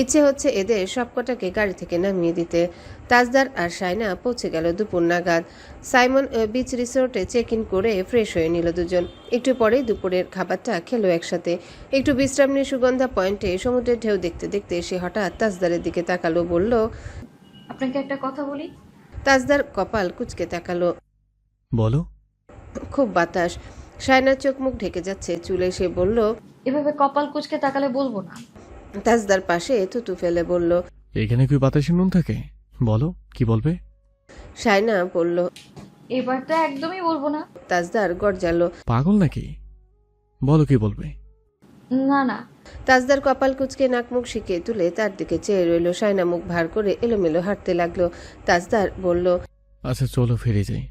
ইচ্ছে হচ্ছে এদের সবকটাকে গাড়ি থেকে নামিয়ে দিতে। তাজদার আর শায়না পৌঁছে গেল দুপুর নাগাদ। সাইমন বিচ রিসোর্টে চেক ইন করে ফ্রেশ হয়ে নিল দুজন। একটু পরেই দুপুরের খাবারটা খেলো একসাথে। একটু বিশ্রাম নিয়ে সুগন্ধা পয়েন্টে সমুদ্রের ঢেউ দেখতে দেখতে সে হঠাৎ তাজদারের দিকে তাকালো। বলল, আপনাকে একটা কথা বলি। তাজদার কপাল কুঁচকে তাকালো। বলো। খুব বাতাস, শায়নার চোখ মুখ ঢেকে যাচ্ছে চুলে। সে বলল, এভাবে কপাল কুঁচকে তাকালে বলবো না। তাজদার পাশে থুতু ফেলে বলল, এখানে কি বাতাসে নুন থাকে? বলো, কি বলবে? শায়না বলল, এবার তো একদমই বলবো না। তাজদার গর্জালো, পাগল নাকি? বলো, কি বলবে? না না। তাজদার কপাল কুঁচকে নাক মুখ শিকে তুলে তার দিকে চেয়ে রইল। শায়না মুখ ভার করে এলোমেলো হাঁটতে লাগলো। তাজদার বলল, আচ্ছা চলো ফিরে যাই,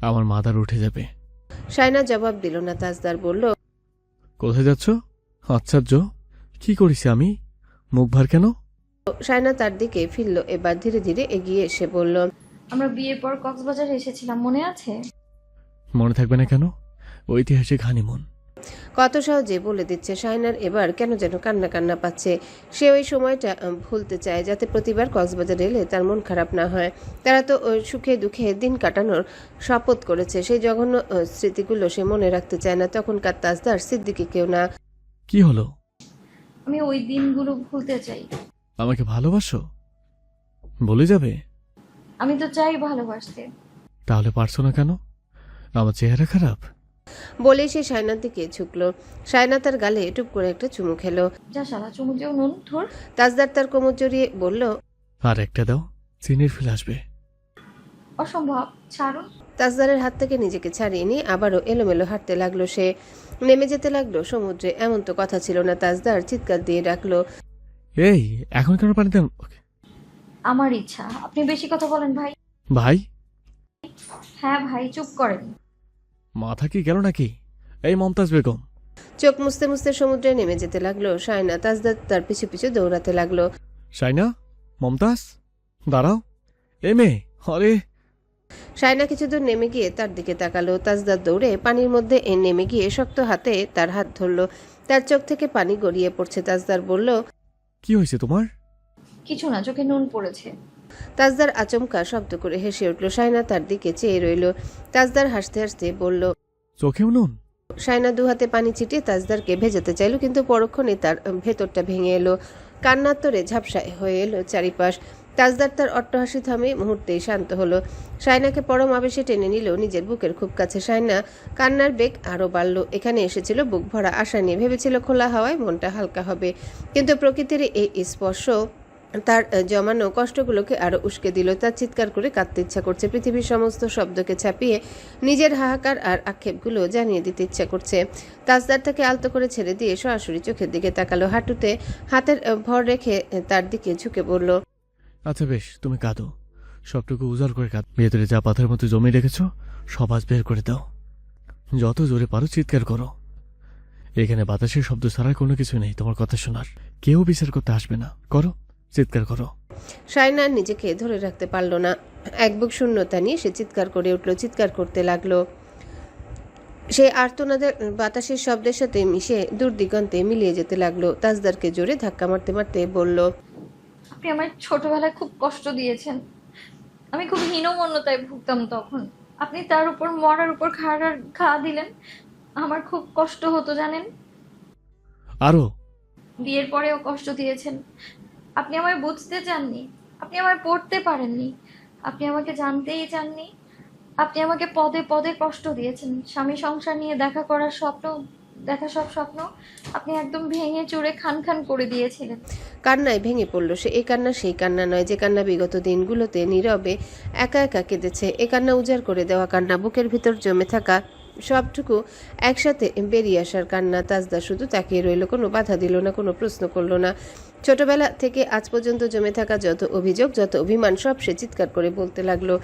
আমার মাথার উঠে যাবে। শায়না জবাব দিল না। তাজদার বলল, কোথায় যাচ্ছ? আশ্চর্য, কি করেছি আমি? মুখ ভার কেন? শায়না তার দিকে ফিরল। এবার ধীরে ধীরে এগিয়ে এসে বলল, আমরা বিয়ের পর কক্সবাজারে এসেছিলাম, মনে আছে? মনে থাকবে না কেন? ঐতিহাসিক হানিমুন। কত সহজে বলে দিচ্ছে। শায়নার এবার কেন যেন কান্না কান্না পাচ্ছে। সে ওই সময়টা ভুলতে চায়, যাতে প্রতিবার কক্সবাজার এলে তার মন খারাপ না হয়। তারা তো সুখে দুঃখে দিন কাটানোর শপথ করেছে। সেই জঘন্য স্মৃতিগুলো সে মনে রাখতে চায় না। তখনকার তাজদার সিদ্দিকী কেউ না। কি হলো? আমি ওই দিনগুলো ভুলতে চাই। আমাকে ভালোবাসো? বলে যাবে? আমি তো চাই ভালোবাসতে। তাহলে পারছো না কেন? আমার চেহারা খারাপ? বলেই সে শায়নার দিকে ঝুঁকলো। শায়না তার গালে টুপ করে একটা চুমু খেলো। যা শালা, চুমু দিও নুন ধর। তাজদার তার কোমর জড়িয়ে বলল, আর একটা দাও, চিনির ফিল আসবে। অসম্ভব, ছাড়ুন। তাজদারের হাত থেকে নিজেকে ছাড়িয়ে নিয়ে আবারও এলোমেলো হাঁটতে লাগলো। সে নেমে যেতে লাগলো সমুদ্রে। এমন তো কথা ছিল না। তাজদার চিৎকার দিয়ে ডাকলো, এই এখন কেন পানি দেন? আমার ইচ্ছা। আপনি বেশি কথা বলেন ভাই। ভাই? হ্যাঁ ভাই, চুপ করেন। মাথা কি গেল নাকি? এই মমতাজ বেগম। চোখ মুছতে মুছতে সমুদ্রে নেমে যেতে লাগলো শায়না। তাজদার তার পিছু পিছু দৌড়াতে লাগলো। শাইনা, মমতাজ, দাঁড়াও। এ মেয়ে, আরে। শায়না কিছু দূর নেমে গিয়ে তার দিকে তাকালো। তাজদার দৌড়ে পানির মধ্যে নেমে গিয়ে শক্ত হাতে তার হাত ধরলো। তার চোখ থেকে পানি গড়িয়ে পড়ছে। তাজদার বলল, কি হয়েছে তোমার? কিছু না, চোখে নুন পড়েছে। তাজদার আচমকা শব্দ করে হেসে উঠল। শায়না তার দিকে চেয়ে রইল। তাজদার হাসতে হাসতে বলল, চোখেও নুন? শায়না দু হাতে পানি ছিটিয়ে তাজদারকে ভেজাতে চাইল, কিন্তু পরক্ষণে তার ভেতরটা ভেঙে এলো। কান্নাত্তরে ঝাপসায় হয়ে এলো চারিপাশ। তাজদার তার অট্টহাসি থামে মুহূর্তেই শান্ত হলো। শায়নাকে পরম আবেশে টেনে নিল নিজের বুকের খুব কাছে। শায়না কান্নার বেগ আরও বাড়ল। এখানে এসেছিল বুক ভরা আশা নিয়ে, ভেবেছিল খোলা হাওয়ায় মনটা হালকা হবে, কিন্তু প্রকৃতির এই স্পর্শ তার জমানো কষ্টগুলোকে আরো উস্কে দিল। তার চিৎকার করে কাঁদতে ইচ্ছা করছে। পৃথিবীর সমস্ত শব্দকে ছাপিয়ে নিজের হাহাকার আর আক্ষেপগুলো জানিয়ে দিতে ইচ্ছা করছে। তাজদার তাকে আলতো করে ছেড়ে দিয়ে সরাসরি চোখের দিকে তাকালো। হাঁটুতে হাতের ভর রেখে তার দিকে ঝুঁকে পড়ল। আচ্ছা বেশ, তুমি কাঁদো, সবটুকু উজাড় করে কাঁদ। ভেতরে যা পাথরের মতো জমে রেখেছো সব আজ বের করে দাও। যত জোরে পারো চিৎকার করো। এখানে বাতাসের শব্দ ছাড়া কোনো কিছু নেই তোমার কথা শোনার। কেউ বিচার করতে আসবে না। করো, চিৎকার করো। শায়না নিজেকে ধরে রাখতে পারল না। এক বুক শূন্যতা নিয়ে সে চিৎকার করে উঠল। চিৎকার করতে লাগলো। সে আর্তনাদের বাতাসের শব্দের সাথে মিশে দূর দিগন্তে মিলিয়ে যেতে লাগলো। তাজদারকে জোরে ধাক্কা মারতে মারতে বলল, আপনি আমার ছোটবেলায় খুব কষ্ট দিয়েছেন। আমি খুব হীনমন্যতায় ভুগতাম তখন। আপনি তার উপর মরার উপর ঘা দিলেন। আমার খুব কষ্ট হতো জানেন। আরো বিয়ের পরেও কষ্ট দিয়েছেন। আপনি আমায় বুঝতে চাননি, আপনি আমায় পড়তে পারেননি, আপনি আমাকে জানতেই চাননি। আপনি আমাকে পদে পদে কষ্ট দিয়েছেন। স্বামী সংসার নিয়ে দেখা করার স্বপ্ন, দেখা সব স্বপ্ন আপনি একদম ভেঙে চুরে খান খান করে দিয়েছিলেন। কান্নায় ভেঙে পড়ল সে। এই কান্না সেই কান্না নয় যে কান্না বিগত দিনগুলোতে নীরবে একা একা কেঁদেছে। এ কান্না উজাড় করে দেওয়া কান্না, বুকের ভিতর জমে থাকা সবটুকু একসাথে বেরিয়ে আসার কান্না। তাজদা শুধু তাকিয়ে রইল, কোনো বাধা দিল না, কোনো প্রশ্ন করল না। ছোটবেলা থেকে আজ পর্যন্ত জমে থাকা যত অভিযোগ, যত অভিমান সব সে চিৎকার করে বলতে লাগলো।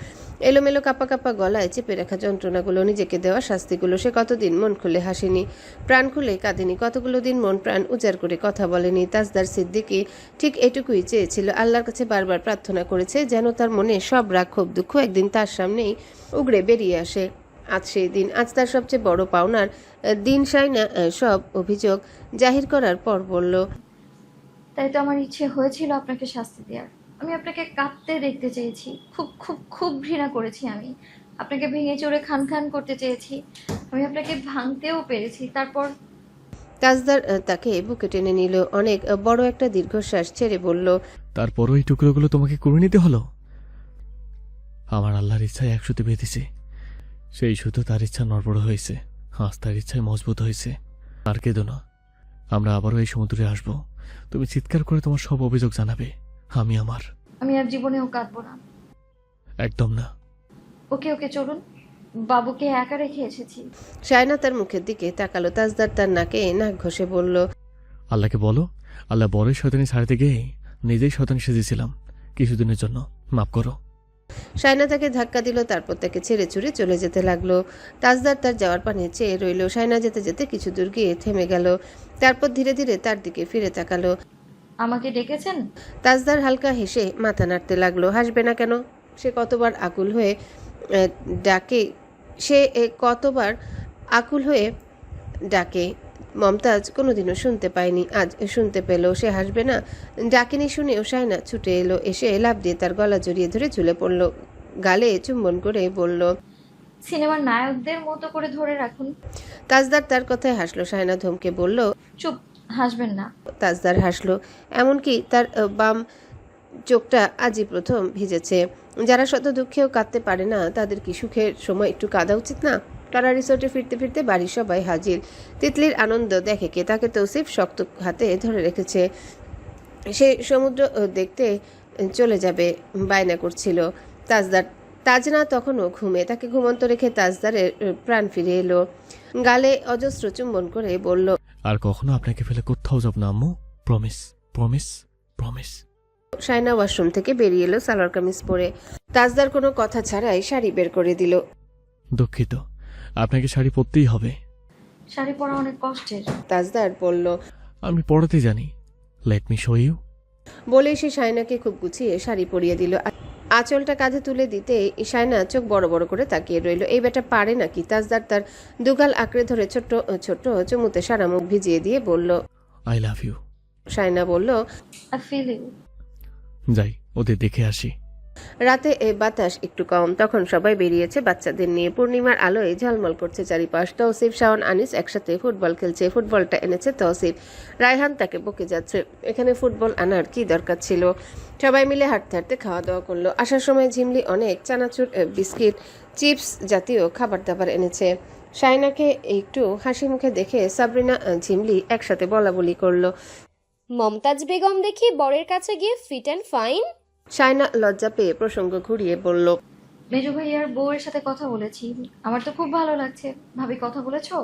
এলোমেলো কাপা কাপা গলায় চেপে রাখা যন্ত্রণাগুলো, নিজেকে দেওয়া শাস্তিগুলো। সে কতদিন মন খুলে হাসেনি, প্রাণ খুলে কাঁদেনি, কতগুলো দিন মন প্রাণ উজাড় করে কথা বলেনি। তাজদার সিদ্দিকী ঠিক এটুকুই চেয়েছিল। আল্লাহর কাছে বারবার প্রার্থনা করেছে যেন তার মনে সব রাগ ক্ষোভ দুঃখ একদিন তার সামনেই উগড়ে বেরিয়ে আসে। আজ সেই দিন, আজ তার সবচেয়ে বড় পাওনার দিন। শায়না সব অভিযোগ জাহির করার পর বলল, তাই তো আমার ইচ্ছে হয়েছিল আপনাকে শাস্তি দেওয়ার। আমি আপনাকে কাঁদতে দেখতে চেয়েছি, খুব খুব খুব ঘৃণা করেছি। আমি আপনাকে ভেঙে চড়ে খান খান করতে চেয়েছি। আমি আপনাকে ভাঙতেও পেরেছি। তারপর তাজদার তাকে বুকে টেনে নিল। অনেক বড় একটা দীর্ঘশ্বাস ছেড়ে বলল, তারপরও এই টুকরোগুলো তোমাকে করে নিতে হলো? আমার আল্লাহর ইচ্ছায় একসাথে বেঁধেছে, সেই শুধু তার ইচ্ছা নড়বড় হয়েছে, আজ তার ইচ্ছায় মজবুত হয়েছে। আর কেঁদো না, আমরা আবারও এই সমুদ্রে আসবো। তুমি চিৎকার করে তোমার সব অভিযোগ জানাবে। আমি আর জীবনেও কাঁদবো না। একদম না। ওকে ওকে চলুন, বাবুকে একা রেখে এসেছি। শায়না তার মুখের দিকে তাকালো। তাজদার তার নাকে নাক ঘষে বলল, আল্লাহকে বলো, আল্লাহ বড় শয়তানি ছাড়তে গিয়ে নিজেই শয়তান সেজেছিলাম, কিছুদিনের জন্য মাফ করো। শায়না তাকে ধাক্কা দিল, তারপর তাকে ছেড়ে ছুড়ে চলে যেতে লাগলো। তাজদার তার যাওয়ার পানে চেয়ে রইল। শায়না যেতে যেতে কিছু দূর গিয়ে থেমে গেল, তারপর ধীরে ধীরে তার দিকে ফিরে তাকালো। আমাকে ডেকেছেন? তাজদার হালকা হেসে মাথা নাড়তে লাগলো। হাসবে না কেন? সে কতবার আকুল হয়ে ডাকে মমতাজ কোনোদিনও শুনতে পায়নি, আজ শুনতে পেল। সে হাসবে না? ডাকিনি শুনেও শায়না ছুটে এলো, এসে লাফ দিয়ে তার গলা জড়িয়ে ধরে ঝুলে পড়ল, গালে চুম্বন করে বলল, সিনেমার নায়কদের মতো করে ধরে রাখুন। তাজদার তার কথায় হাসলো। শায়না ধমকে বলল, চুপ, হাসবেন না। তাজদার হাসলো, এমনকি তার বাম চোখটা আজই প্রথম ভিজেছে। যারা শত দুঃখেও কাঁদতে পারে না, তাদের কি সুখের সময় একটু কাঁদা উচিত না? তারা রিসোর্টে ফিরতে ফিরতে বাড়ির সবাই হাজির। তিতলির আনন্দ দেখে কে, তাকে তৌসিফ শক্ত হাতে ধরে রেখেছে। সে সমুদ্র দেখতে চলে যাবে বায়না করছিল। তাজনা তখনও ঘুমে। তাকে ঘুমন্ত রেখে তাজদারের প্রাণ ফিরে এলো, গালে অজস্র চুম্বন করে বলল, আর কখনো আপনাকে ফেলে কোথাও যাব না আম্মু, promise promise promise. Shayna washroom থেকে বেরিয়ে এলো সালোয়ার কামিজ পরে। তাজদার কোনো কথা ছাড়াই শাড়ি বের করে দিল। দুঃখিত, আপনাকে শাড়ি পরতেই হবে। শাড়ি পরা অনেক কষ্টের। তাজদার বলল। আমি পড়াতে জানি, লেট মি শো ইউ। বলেই সে শায়নাকে খুব গুছিয়ে শাড়ি পরিয়ে দিল। আঁচলটা কাঁধে তুলে দিতে শায়না চোখ বড় বড় করে তাকিয়ে রইল। এই বেটা পারে নাকি? তাজদার তার দুগাল আঁকড়ে ধরে ছোট্ট ছোট্ট চুমুতে সারা মুখ ভিজিয়ে দিয়ে বলল, আই লাভ ইউ। শায়না বলল, আই ফিল ইউ। যাই ওদের দেখে আসি। রাতে বাতাস একটু কম, তখন সবাই বেরিয়েছে বাচ্চাদের নিয়ে। পূর্ণিমার আলোয় ঝলমল করছে চারিপাশ। তৌসিফ, শাওন, আনিস একসাথে ফুটবল খেলছে। ফুটবলটা এনেছে তৌসিফ। রায়হান তাকে বকে যাচ্ছে। এখানে ফুটবল আনার কি দরকার ছিল? সবাই মিলে হাঁটতে হাঁটতে খাওয়া দাওয়া করলো। আসার সময় ঝিমলি অনেক চানাচুর, বিস্কিট, চিপস জাতীয় খাবার দাবার এনেছে। শায়নাকে একটু হাসি মুখে দেখে সাবরিনা, ঝিমলি একসাথে বলা বলি করলো, মমতাজ বেগম দেখি বরের কাছে গিয়ে ফিট অ্যান্ড ফাইন। শায়না লজ্জা পেয়ে প্রসঙ্গ ঘুরিয়ে বলল, মেজো ভাইয়ার বউয়ের সাথে কথা বলেছি, আমার তো খুব ভালো লাগছে। ভাবি কথা বলেছো?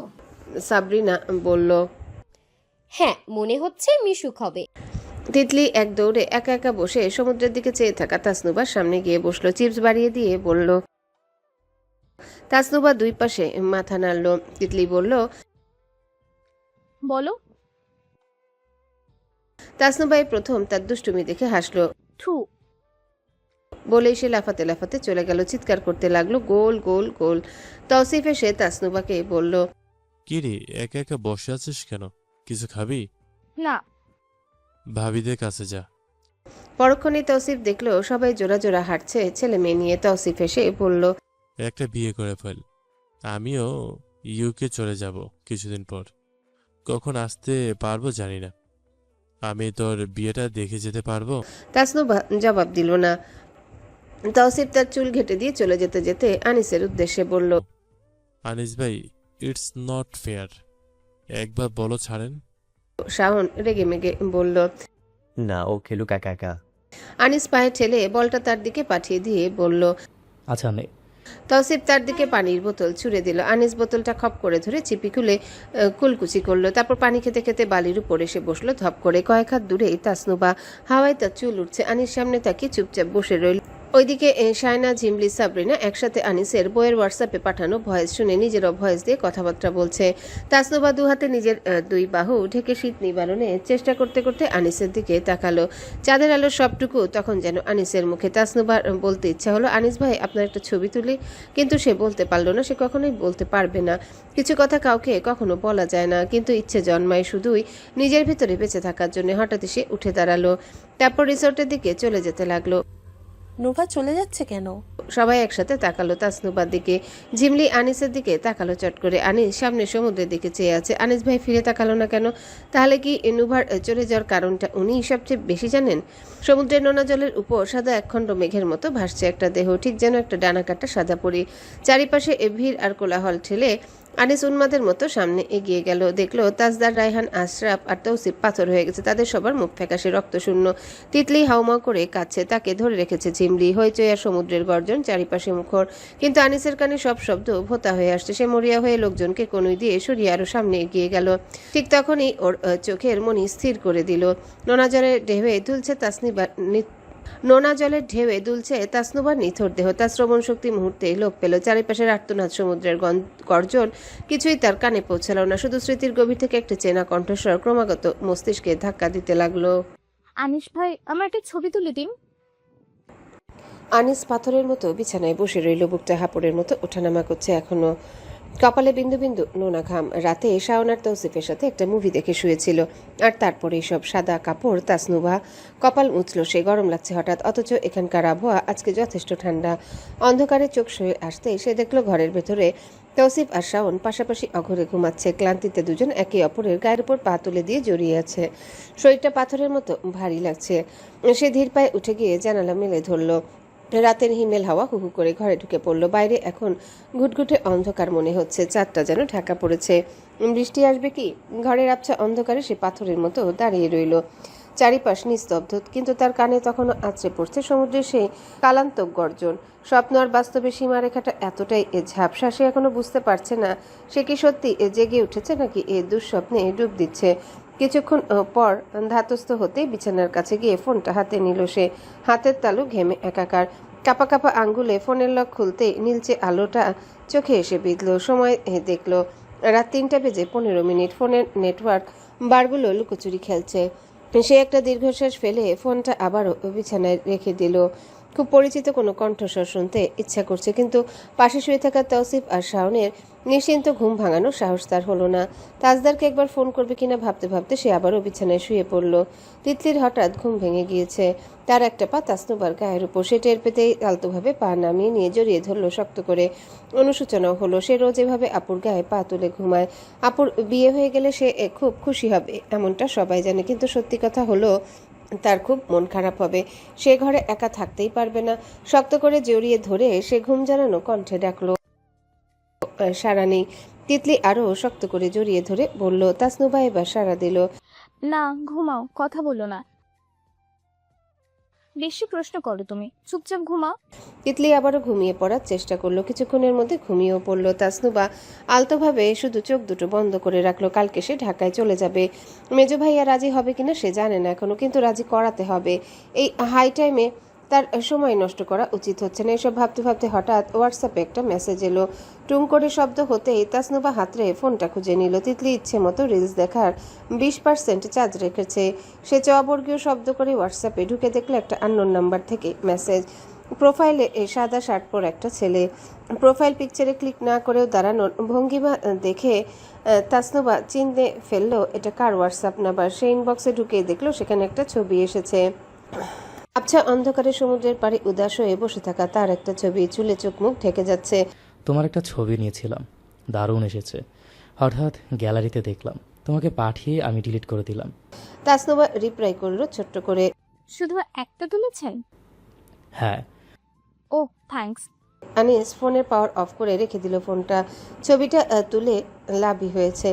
সাবরিনা বলল, হ্যাঁ, মনে হচ্ছে মিশুক হবে। তিতলি এক দৌড়ে একা একা বসে সমুদ্রের দিকে চেয়ে থাকা তাসনুবার সামনে গিয়ে বসলো। চিপস বাড়িয়ে দিয়ে বলল। তাসনুবা দুই পাশে মাথা নাড়ল। তিতলি বলল, বলো। তাসনুবা এই প্রথম তার দুষ্টুমি দেখে হাসলো। থু। বলেই সে লাফাতে লাফাতে চলে গেল। চিৎকার করতে লাগলো, গোল গোল গোল। তৌসিফ এসে তাসনুবাকে বলল, কি রে একা একা বসে আছিস কেন? কিছু খাবি? না। ভাবিদের কাছে যা। পরক্ষণে তৌসিফ দেখলো সবাই জোড়া জোড়া হাঁটছে ছেলে মেয়ে নিয়ে। তৌসিফ এসে বলল, একটা বিয়ে করে ফেল। আমিও ইউকে চলে যাব কিছুদিন পর। কখন আসতে পারবো জানি না। আমি তোর বিয়েটা দেখে যেতে পারবো? তাসনুবা জবাব দিল না। তৌসিফ তার চুল ঘেটে দিয়ে চলে যেতে যেতে আনিসের উদ্দেশ্যে বলল, আনিস ভাই, ইটস নট ফেয়ার। একবার বলো ছাড়েন। শাওন রেগে মেগে বলল, না, ও খেলুক একা একা। আনিস পায়ে ঠেলে বলটা তার দিকে পাঠিয়ে দিয়ে বলল, আচ্ছা নে। তৌসিফ তার দিকে পানির বোতল ছুঁড়ে দিল। আনিস বোতলটা খপ করে ধরে চিপি খুলে কুলকুচি করলো। তারপর পানি খেতে খেতে বালির উপর এসে বসলো ধপ করে। কয়েক হাত দূরে তাসনুবা, হাওয়ায় তার চুল উঠছে। আনিস সামনে তাকিয়ে চুপচাপ বসে রইল। ওইদিকে শায়না, ঝিমলি, সাবরিনা একসাথে আনিসের বইয়ের হোয়াটসঅ্যাপে পাঠানো ভয়েস শুনে নিজেরও ভয়েস দিয়ে কথাবার্তা বলছে। তাসনুবা দু হাতে নিজের দুই বাহু ঢেকে শীত নিবারণে চেষ্টা করতে করতে আনিসের দিকে তাকালো। চাঁদের আলো সবটুকু তখন যেন আনিসের মুখে। তাসনুবার বলতে ইচ্ছা হলো, আনিস ভাই আপনার একটা ছবি তুলি, কিন্তু সে বলতে পারলো না। সে কখনোই বলতে পারবে না। কিছু কথা কাউকে কখনো বলা যায় না, কিন্তু ইচ্ছে জন্মায় শুধুই নিজের ভিতরে বেঁচে থাকার জন্য। হঠাৎ সে উঠে দাঁড়ালো। তারপর রিসোর্টের দিকে চলে যেতে লাগলো। নোভা চলে যাচ্ছে কেন? সবাই একসাথে তাকালো তাসনুবার দিকে। ঝিমলি আনিসের দিকে তাকালো চট করে। আনিস সামনে সমুদ্রের দিকে চেয়ে আছে। আনিস ভাই ফিরে তাকালো না কেন? তাহলে কি নুভার চলে যাওয়ার কারণটা উনি সবচেয়ে বেশি জানেন? সমুদ্রের নোনা জলের উপর সাদা একখণ্ড মেঘের মতো ভাসছে একটা দেহ, ঠিক যেন একটা ডানা কাটা সাদা পরি। চারিপাশে ভিড় আর কোলাহল ঠেলে আনিস উন্মাদের মতো সামনে এগিয়ে গেল। দেখলো তাজদার, রায়হান, আশরাফ আর তৌসিফ পাথর হয়ে গেছে। তাদের সবার মুখ ফ্যাকাশে, রক্তশূন্য। তিতলি হাউমাউ করে কাঁদছে, তাকে ধরে রেখেছে ঝিমলি। হইচই আর সমুদ্রের গর্জন চারিপাশে মুখর, কিন্তু আনিসের কানে সব শব্দ ভোতা হয়ে আসছে। সে মরিয়া হয়ে লোকজনকে কনুই দিয়ে সরিয়ে আরো সামনে এগিয়ে গেল। ঠিক তখনই ওর চোখের মনি স্থির করে দিল। নোনা জলের ঢেউয়ে দুলছে তাসনুবার নিথর দেহ। তার শ্রবণ শক্তি মুহূর্তে লোপ পেল। চারিপাশের আর্তনাদ, সমুদ্রের গর্জন কিছুই তার কানে পৌঁছাল না। শুধু স্মৃতির গভীর থেকে একটা চেনা কণ্ঠস্বর ক্রমাগত মস্তিষ্কে ধাক্কা দিতে লাগলো, আনিস ভাই আমার একটা ছবি তুলে দিন। আনিস পাথরের মতো বিছানায় বসে রইল। বুকটা হাঁপড়ের মতো ওঠানামা করছে এখনো। কপালে বিন্দু বিন্দু নোনা ঘাম। রাতে শাওন আর তৌসিফের সাথে একটা মুভি দেখে শুয়েছিল। আর তারপরে সব সাদা কাপড়। তাসনুভা কপাল মুছল। সে গরম লাগছে হঠাৎ, অথচ এখানকার আবহাওয়া আজকে যথেষ্ট ঠান্ডা। অন্ধকারে চোখ সয়ে আসতে সে দেখল ঘরের ভেতরে তৌসিফ আর শাওন পাশাপাশি অঘরে ঘুমাচ্ছে। ক্লান্তিতে দুজন একে অপরের গায়ের উপর পা তুলে দিয়ে জড়িয়ে আছে। শরীরটা পাথরের মতো ভারী লাগছে। সে ধীর পায়ে উঠে গিয়ে জানালা মেলে ধরল। রাতের হিমেল হাওয়া হুহু করে ঘরে ঢুকে পড়ল। বাইরে এখন ঘুটঘুটে অন্ধকার মনে হচ্ছে। চাঁদটা যেন ঢাকা পড়েছে। বৃষ্টি আসবে কি? ঘরের আবছা অন্ধকারে সে পাথরের মতো দাঁড়িয়ে রইল। চারিপাশ নিস্তব্ধ, কিন্তু তার কানে তখনও আছড়ে পড়ছে সমুদ্রের সেই কালান্তক গর্জন। স্বপ্ন আর বাস্তবে সীমারেখাটা এতটাই ঝাপসা, সে এখনো বুঝতে পারছে না সে কি সত্যি জেগে উঠেছে নাকি এ দুঃস্বপ্নে ডুব দিচ্ছে। কিছুক্ষণ পর ধাতস্থ হতে বিছানার কাছে গিয়ে ফোনটা হাতে নিল সে। হাতের তালু ঘেমে একাকার। কাপা কাপা আঙ্গুলে ফোনের লক খুলতে নীলচে আলোটা চোখে এসে বিঁধল। সময় দেখল রাত 3:15। ফোনের নেটওয়ার্ক বারগুলো লুকোচুরি খেলছে। সে একটা দীর্ঘশ্বাস ফেলে ফোনটা আবারও বিছানায় রেখে দিল। খুব পরিচিত কোনো কণ্ঠস্বর শুনতে ইচ্ছা করছে, কিন্তু পাশে শুয়ে থাকা তৌসিফ আর শাওনের নিশ্চিন্ত ঘুম ভাঙানোর সাহস তার হলো না। তাজদারকে একবার ফোন করবে কিনা ভাবতে ভাবতে সে আবারও বিছানায় শুয়ে পড়ল। তিতলির হঠাৎ ঘুম ভেঙে গিয়েছে। তার একটা পা তাসনুবার গায়ের উপর। সে টের পেতেই আলতোভাবে পা নামিয়ে নিয়ে জড়িয়ে ধরল শক্ত করে। অনুশোচনাও হলো। সে রোজ এভাবে আপুর গায়ে পা তুলে ঘুমায়। আপুর বিয়ে হয়ে গেলে সে খুব খুশি হবে, এমনটা সবাই জানে, কিন্তু সত্যি কথা হলো তার খুব মন খারাপ হবে। সে ঘরে একা থাকতেই পারবে না। শক্ত করে জড়িয়ে ধরে সে ঘুম জানানো কণ্ঠে ডাকলো, সাড়া নেই। তিতলি আরো শক্ত করে জড়িয়ে ধরে বলল, তাসনুবা এবার সাড়া দিল। না, ঘুমাও, কথা বলো না। বেশি প্রশ্ন করো তুমি, চুপচাপ ঘুমাও। তিতলি আবারও ঘুমিয়ে পড়ার চেষ্টা করলো। কিছুক্ষণের মধ্যে ঘুমিয়েও পড়ল। তাসনুবা আলতোভাবে শুধু চোখ দুটো বন্ধ করে রাখলো। কালকে সে ঢাকায় চলে যাবে। মেজো ভাইয়া রাজি হবে কিনা সে জানে না এখনো, কিন্তু রাজি করাতে হবে। এই হাই টাইমে তার সময় নষ্ট করা উচিত হচ্ছে না। এসব ভাবতে ভাবতে হঠাৎ হোয়াটসঅ্যাপে একটা মেসেজ এলো। টুং করে শব্দ হতেই তাসনুবা হাতরে ফোনটা খুঁজে নিল। তিতলি ইচ্ছে মতো রিলস দেখার 20% চার্জ রেখেছে। সে চবর্গীয় শব্দ করে হোয়াটসঅ্যাপে ঢুকে দেখলো একটা আননোন নাম্বার থেকে মেসেজ। প্রোফাইলে সাদা শার্ট পরা একটা ছেলে। প্রোফাইল পিকচারে ক্লিক না করেও দাঁড়ানোর ভঙ্গিমা দেখে তাসনুবা চিনতে ফেললো এটা কার হোয়াটসঅ্যাপ নাম্বার। সে ইনবক্সে ঢুকে দেখলো সেখানে একটা ছবি এসেছে। আবছা অন্ধকারে সমুদ্রের পাড়ে উদাস হয়ে বসে থাকা তার একটা ছবি। চুলে চোখ মুখ ঢেকে যাচ্ছে। তোমার একটা ছবি নিয়েছিলাম, দারুণ এসেছে। হঠাৎ গ্যালারিতে দেখলাম, তোমাকে পাঠিয়ে আমি ডিলিট করে দিলাম। তাসনুবা রিপ্লাই করলো ছোট্ট করে, শুধু একটা তুলেছেন? হ্যাঁ। ও থ্যাঙ্কস। আনিস ফোনের পাওয়ার অফ করে রেখে দিল ফোনটা। ছবিটা তুলে লাভই হয়েছে,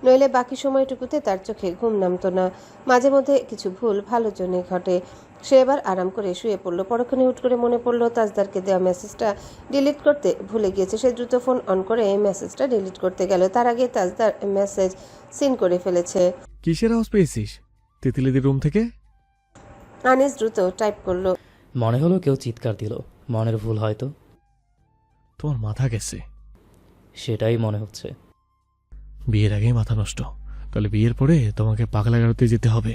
নইলে বাকি সময়টুকুতে তার চোখে ঘুম নামতো না। মাঝে মধ্যে কিছু ভুল ভালোর জন্যই ঘটে। সে এবার আরাম করে শুয়ে পড়ল। পরক্ষণে হুট করে মনে পড়লো তাজদারকে দেওয়া মেসেজটা ডিলিট করতে ভুলে গিয়েছে। সে দ্রুত ফোন অন করে এই মেসেজটা ডিলিট করতে গেল। তার আগে তাজদার মেসেজ সিন করে ফেলেছে। কিসের আওয়াজ পেয়েছিস তিতলিদের রুম থেকে? আনিস দ্রুত টাইপ করলো, মনে হলো কেউ চিৎকার দিল। মনের ভুল হয়তো। তোমার মাথা গেছে। সেটাই মনে হচ্ছে। বিয়ের আগেই মাথা নষ্ট, তাহলে বিয়ের পরে তোমাকে পাগলাগারোতে যেতে হবে।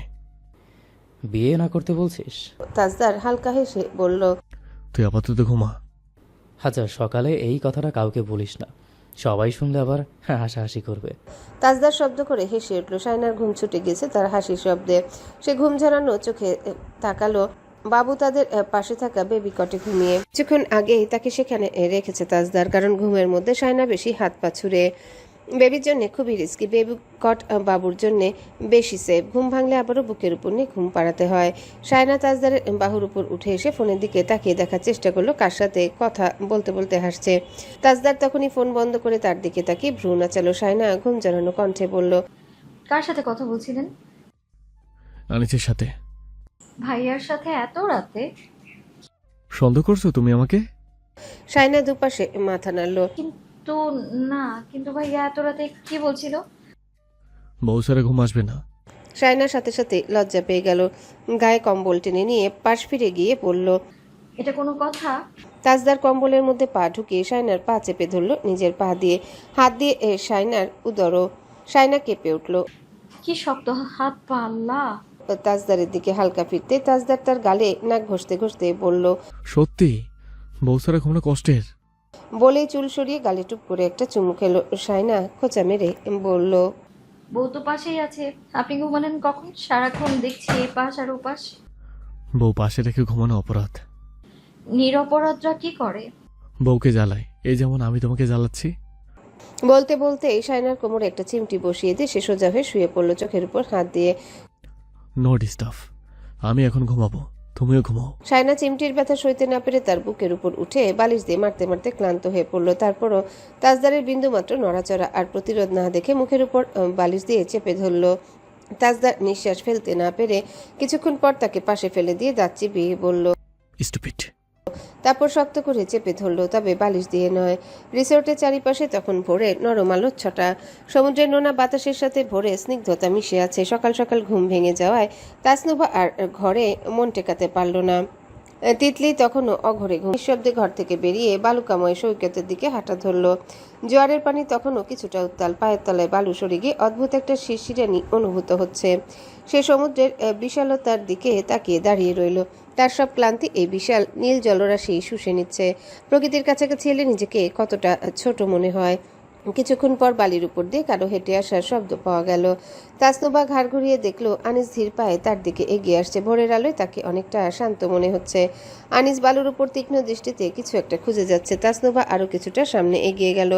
বিয়ে না করতে বলছিস? তাজদার হালকা হেসে বলল, তুই আপাতত ঘুমা। আচ্ছা, সকালে এই কথাটা কাউকে বলিস না, সবাই শুনলে আবার হাসাহাসি করবে। তাজদার শব্দ করে হেসে উঠল। শাইনার ঘুম ছুটে গেছে তার হাসির শব্দে। সে ঘুম ঝরানো চোখে তাকালো। বাবু তাদের পাশে থাকা বেবি কটে ঘুমিয়ে। কিছুক্ষণ আগেই তাকে সেখানে রেখেছে তাজদার, কারণ ঘুমের মধ্যে শাইনা বেশি হাত পা ছুড়ে। বেবির জন্য খুবই রিস্কি। বেবি কট বাবুর জন্য বেশি সেফ। ঘুম ভাঙলে আবারও বুকের উপর নিয়ে ঘুম পাড়াতে হয়। শায়না তাজদারের বাহুর উপর উঠে এসে ফোনের দিকে তাকিয়ে দেখার চেষ্টা করলো কার সাথে কথা বলতে বলতে হাসছে। তাজদার তখনই ফোন বন্ধ করে তার দিকে তাকিয়ে ভ্রু নাচালো। শায়না ঘুম জড়ানো কণ্ঠে বলল, কার সাথে কথা বলছিলেন? আনিসের সাথে। ভাইয়ার সাথে এত রাতে? সন্দেহ করছো তুমি আমাকে? শায়না দুপাশে মাথা নাড়ল। কিন্তু না, কিন্তু ভাইয়া এত রাতে কি বলছিল? বউ সারা ঘুম আসবে না। শায়নার সাথে সাথে লজ্জা পেয়ে গেল। গায়ে কম্বল টেনে নিয়ে পাশ ফিরে গিয়ে বলল, এটা কোনো কথা? তাজদার কম্বলের মধ্যে পা ঢুকিয়ে শায়নার পা চেপে ধরল নিজের পা দিয়ে। হাত দিয়ে শায়নার উদর। শায়না কেঁপে উঠল। কি শক্ত হাত পা! আল্লাহ! তাজদারের দিকে হালকা ফিরতে তাজদার তার গালে নাক ঘষতে ঘষতে বলল, সত্যি বউ সারা ঘুমটা কষ্টের। বলেই চুল সরিয়ে গালে টুপ করে একটা চুমু খেলো। শায়না খোঁচা মেরে বলল, বউ তো পাশেই আছে, আপনি ঘুমালেন কখন? সারাক্ষণ দেখছি এই পাশ আর ওপাশ। বউ পাশে রেখে ঘুমানো অপরাধ। নিরপরাধরা কি করে? বউকে জ্বালায়, এই যেমন আমি তোমাকে জ্বালাচ্ছি। বলতে বলতে শায়নার কোমরে একটা চিমটি বসিয়ে দিয়ে সে সোজা হয়ে শুয়ে পড়লো চোখের উপর হাত দিয়ে। নো ডিস্টার্ব, আমি এখন ঘুমাবো, তুমিও ঘুমাও। শায়না চিমটির ব্যথা সইতে না পেরে তার বুকের উপর উঠে বালিশ দিয়ে মারতে মারতে ক্লান্ত হয়ে পড়লো। তারপরও তাজদারের বিন্দুমাত্র নড়াচড়া আর প্রতিরোধ না দেখে মুখের উপর বালিশ দিয়ে চেপে ধরলো। তাজদার নিঃশ্বাস ফেলতে না পেরে কিছুক্ষণ পর তাকে পাশে ফেলে দিয়ে দাঁত চিবিয়ে বলল, স্টুপিড। তারপর শক্ত করে চেপে ধরলো, তবে বালিশ দিয়ে নয়। রিসোর্টের চারিপাশে তখন ভোরের নরম আলোর ছটা। সমুদ্রের নোনা বাতাসের সাথে ভোরে স্নিগ্ধতা মিশে আছে। সকাল সকাল ঘুম ভেঙে যাওয়ায় তাসনুবা আর ঘরে মন টেকাতে পারল না। তিতলি তখনও অঘরে ঘুম নিঃশব্দে ঘর থেকে বেরিয়ে বালুকাময় সৈকতের দিকে হাঁটা ধরল। জোয়ারের পানি তখনও কিছুটা উত্তাল, পায়ের তলায় বালু সরে গিয়ে অদ্ভুত একটা শিরশিরানি অনুভূত হচ্ছে। সে সমুদ্রের বিশালতার দিকে তাকিয়ে দাঁড়িয়ে রইল। তার সব ক্লান্তি এই বিশাল নীল জলরাশি শুষে নিচ্ছে। প্রকৃতির কাছাকাছি এলে নিজেকে কতটা ছোট মনে হয়। কিছুক্ষণ পর বালির উপর দিয়ে কারো হেঁটে আসার শব্দ পাওয়া গেল। তাসনুবা ঘাড় ঘুরিয়ে দেখলো আনিস ধীর পায়ে তার দিকে এগিয়ে আসছে। ভোরের আলোয় তাকে অনেকটা শান্ত মনে হচ্ছে। আনিস বালুর উপর তীক্ষ্ণ দৃষ্টিতে কিছু একটা খুঁজে যাচ্ছে। তাসনুবা আরো কিছুটা সামনে এগিয়ে গেল।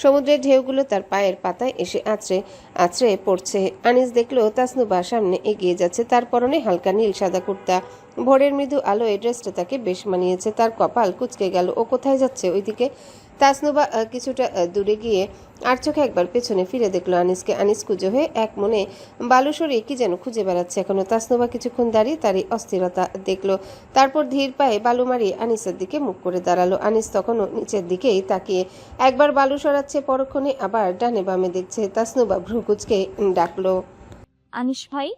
সমুদ্রের ঢেউগুলো তার পায়ের পাতায় এসে আছড়ে আছড়ে পড়ছে। আনিস দেখলো তাসনুবা সামনে এগিয়ে যাচ্ছে। তার পরনে হালকা নীল সাদা কুর্তা। ভোরের মৃদু আলোয় ড্রেসটা তাকে বেশ মানিয়েছে। তার কপাল কুঁচকে গেল। ও কোথায় যাচ্ছে? ওইদিকে। তাসনুবা কিছুটা দূরে গিয়ে আর চোখে একবার পেছনে ফিরে দেখলো আনিসকে। আনিস কুজো হয়ে এক মনে বালু সরিয়ে কি যেন খুঁজে বেড়াচ্ছে এখনো। তাসনুবা কিছুক্ষণ দাঁড়িয়ে তারই অস্থিরতা দেখলো। তারপর ধীর পায়ে বালু মারিয়ে আনিসের দিকে মুখ করে দাঁড়ালো। আনিস তখনও নিচের দিকেই তাকিয়ে একবার বালু সরাচ্ছে, পরক্ষণে আবার ডানে বামে দেখছে। তাসনুবা ভ্রু কুঁচকে ডাকলো, আনিস ভাই।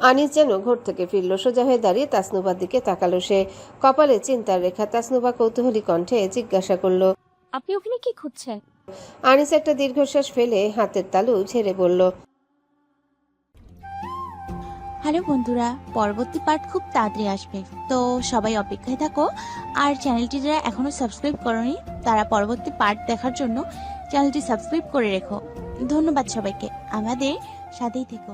আনিস যেন ঘর থেকে ফিরল। সোজা হয়ে দাঁড়িয়ে তাসনুবার দিকে তাকালো সে। কপালে চিন্তার রেখা। তাসনুবা কৌতূহলী কণ্ঠে জিজ্ঞাসা করলো, আপনি ওখানে কি খুঁজছেন? আনিস একটা দীর্ঘশ্বাস ফেলে হাতের তালু ঝেড়ে বলল, হ্যালো বন্ধুরা, পরবর্তী পার্ট খুব তাড়াতাড়ি আসবে, তো সবাই অপেক্ষায় থাকো। আর চ্যানেলটি যারা এখনো সাবস্ক্রাইব করোনি তারা পরবর্তী পার্ট দেখার জন্য চ্যানেলটি সাবস্ক্রাইব করে রেখো। ধন্যবাদ সবাইকে, আমাদের সাথেই থেকো।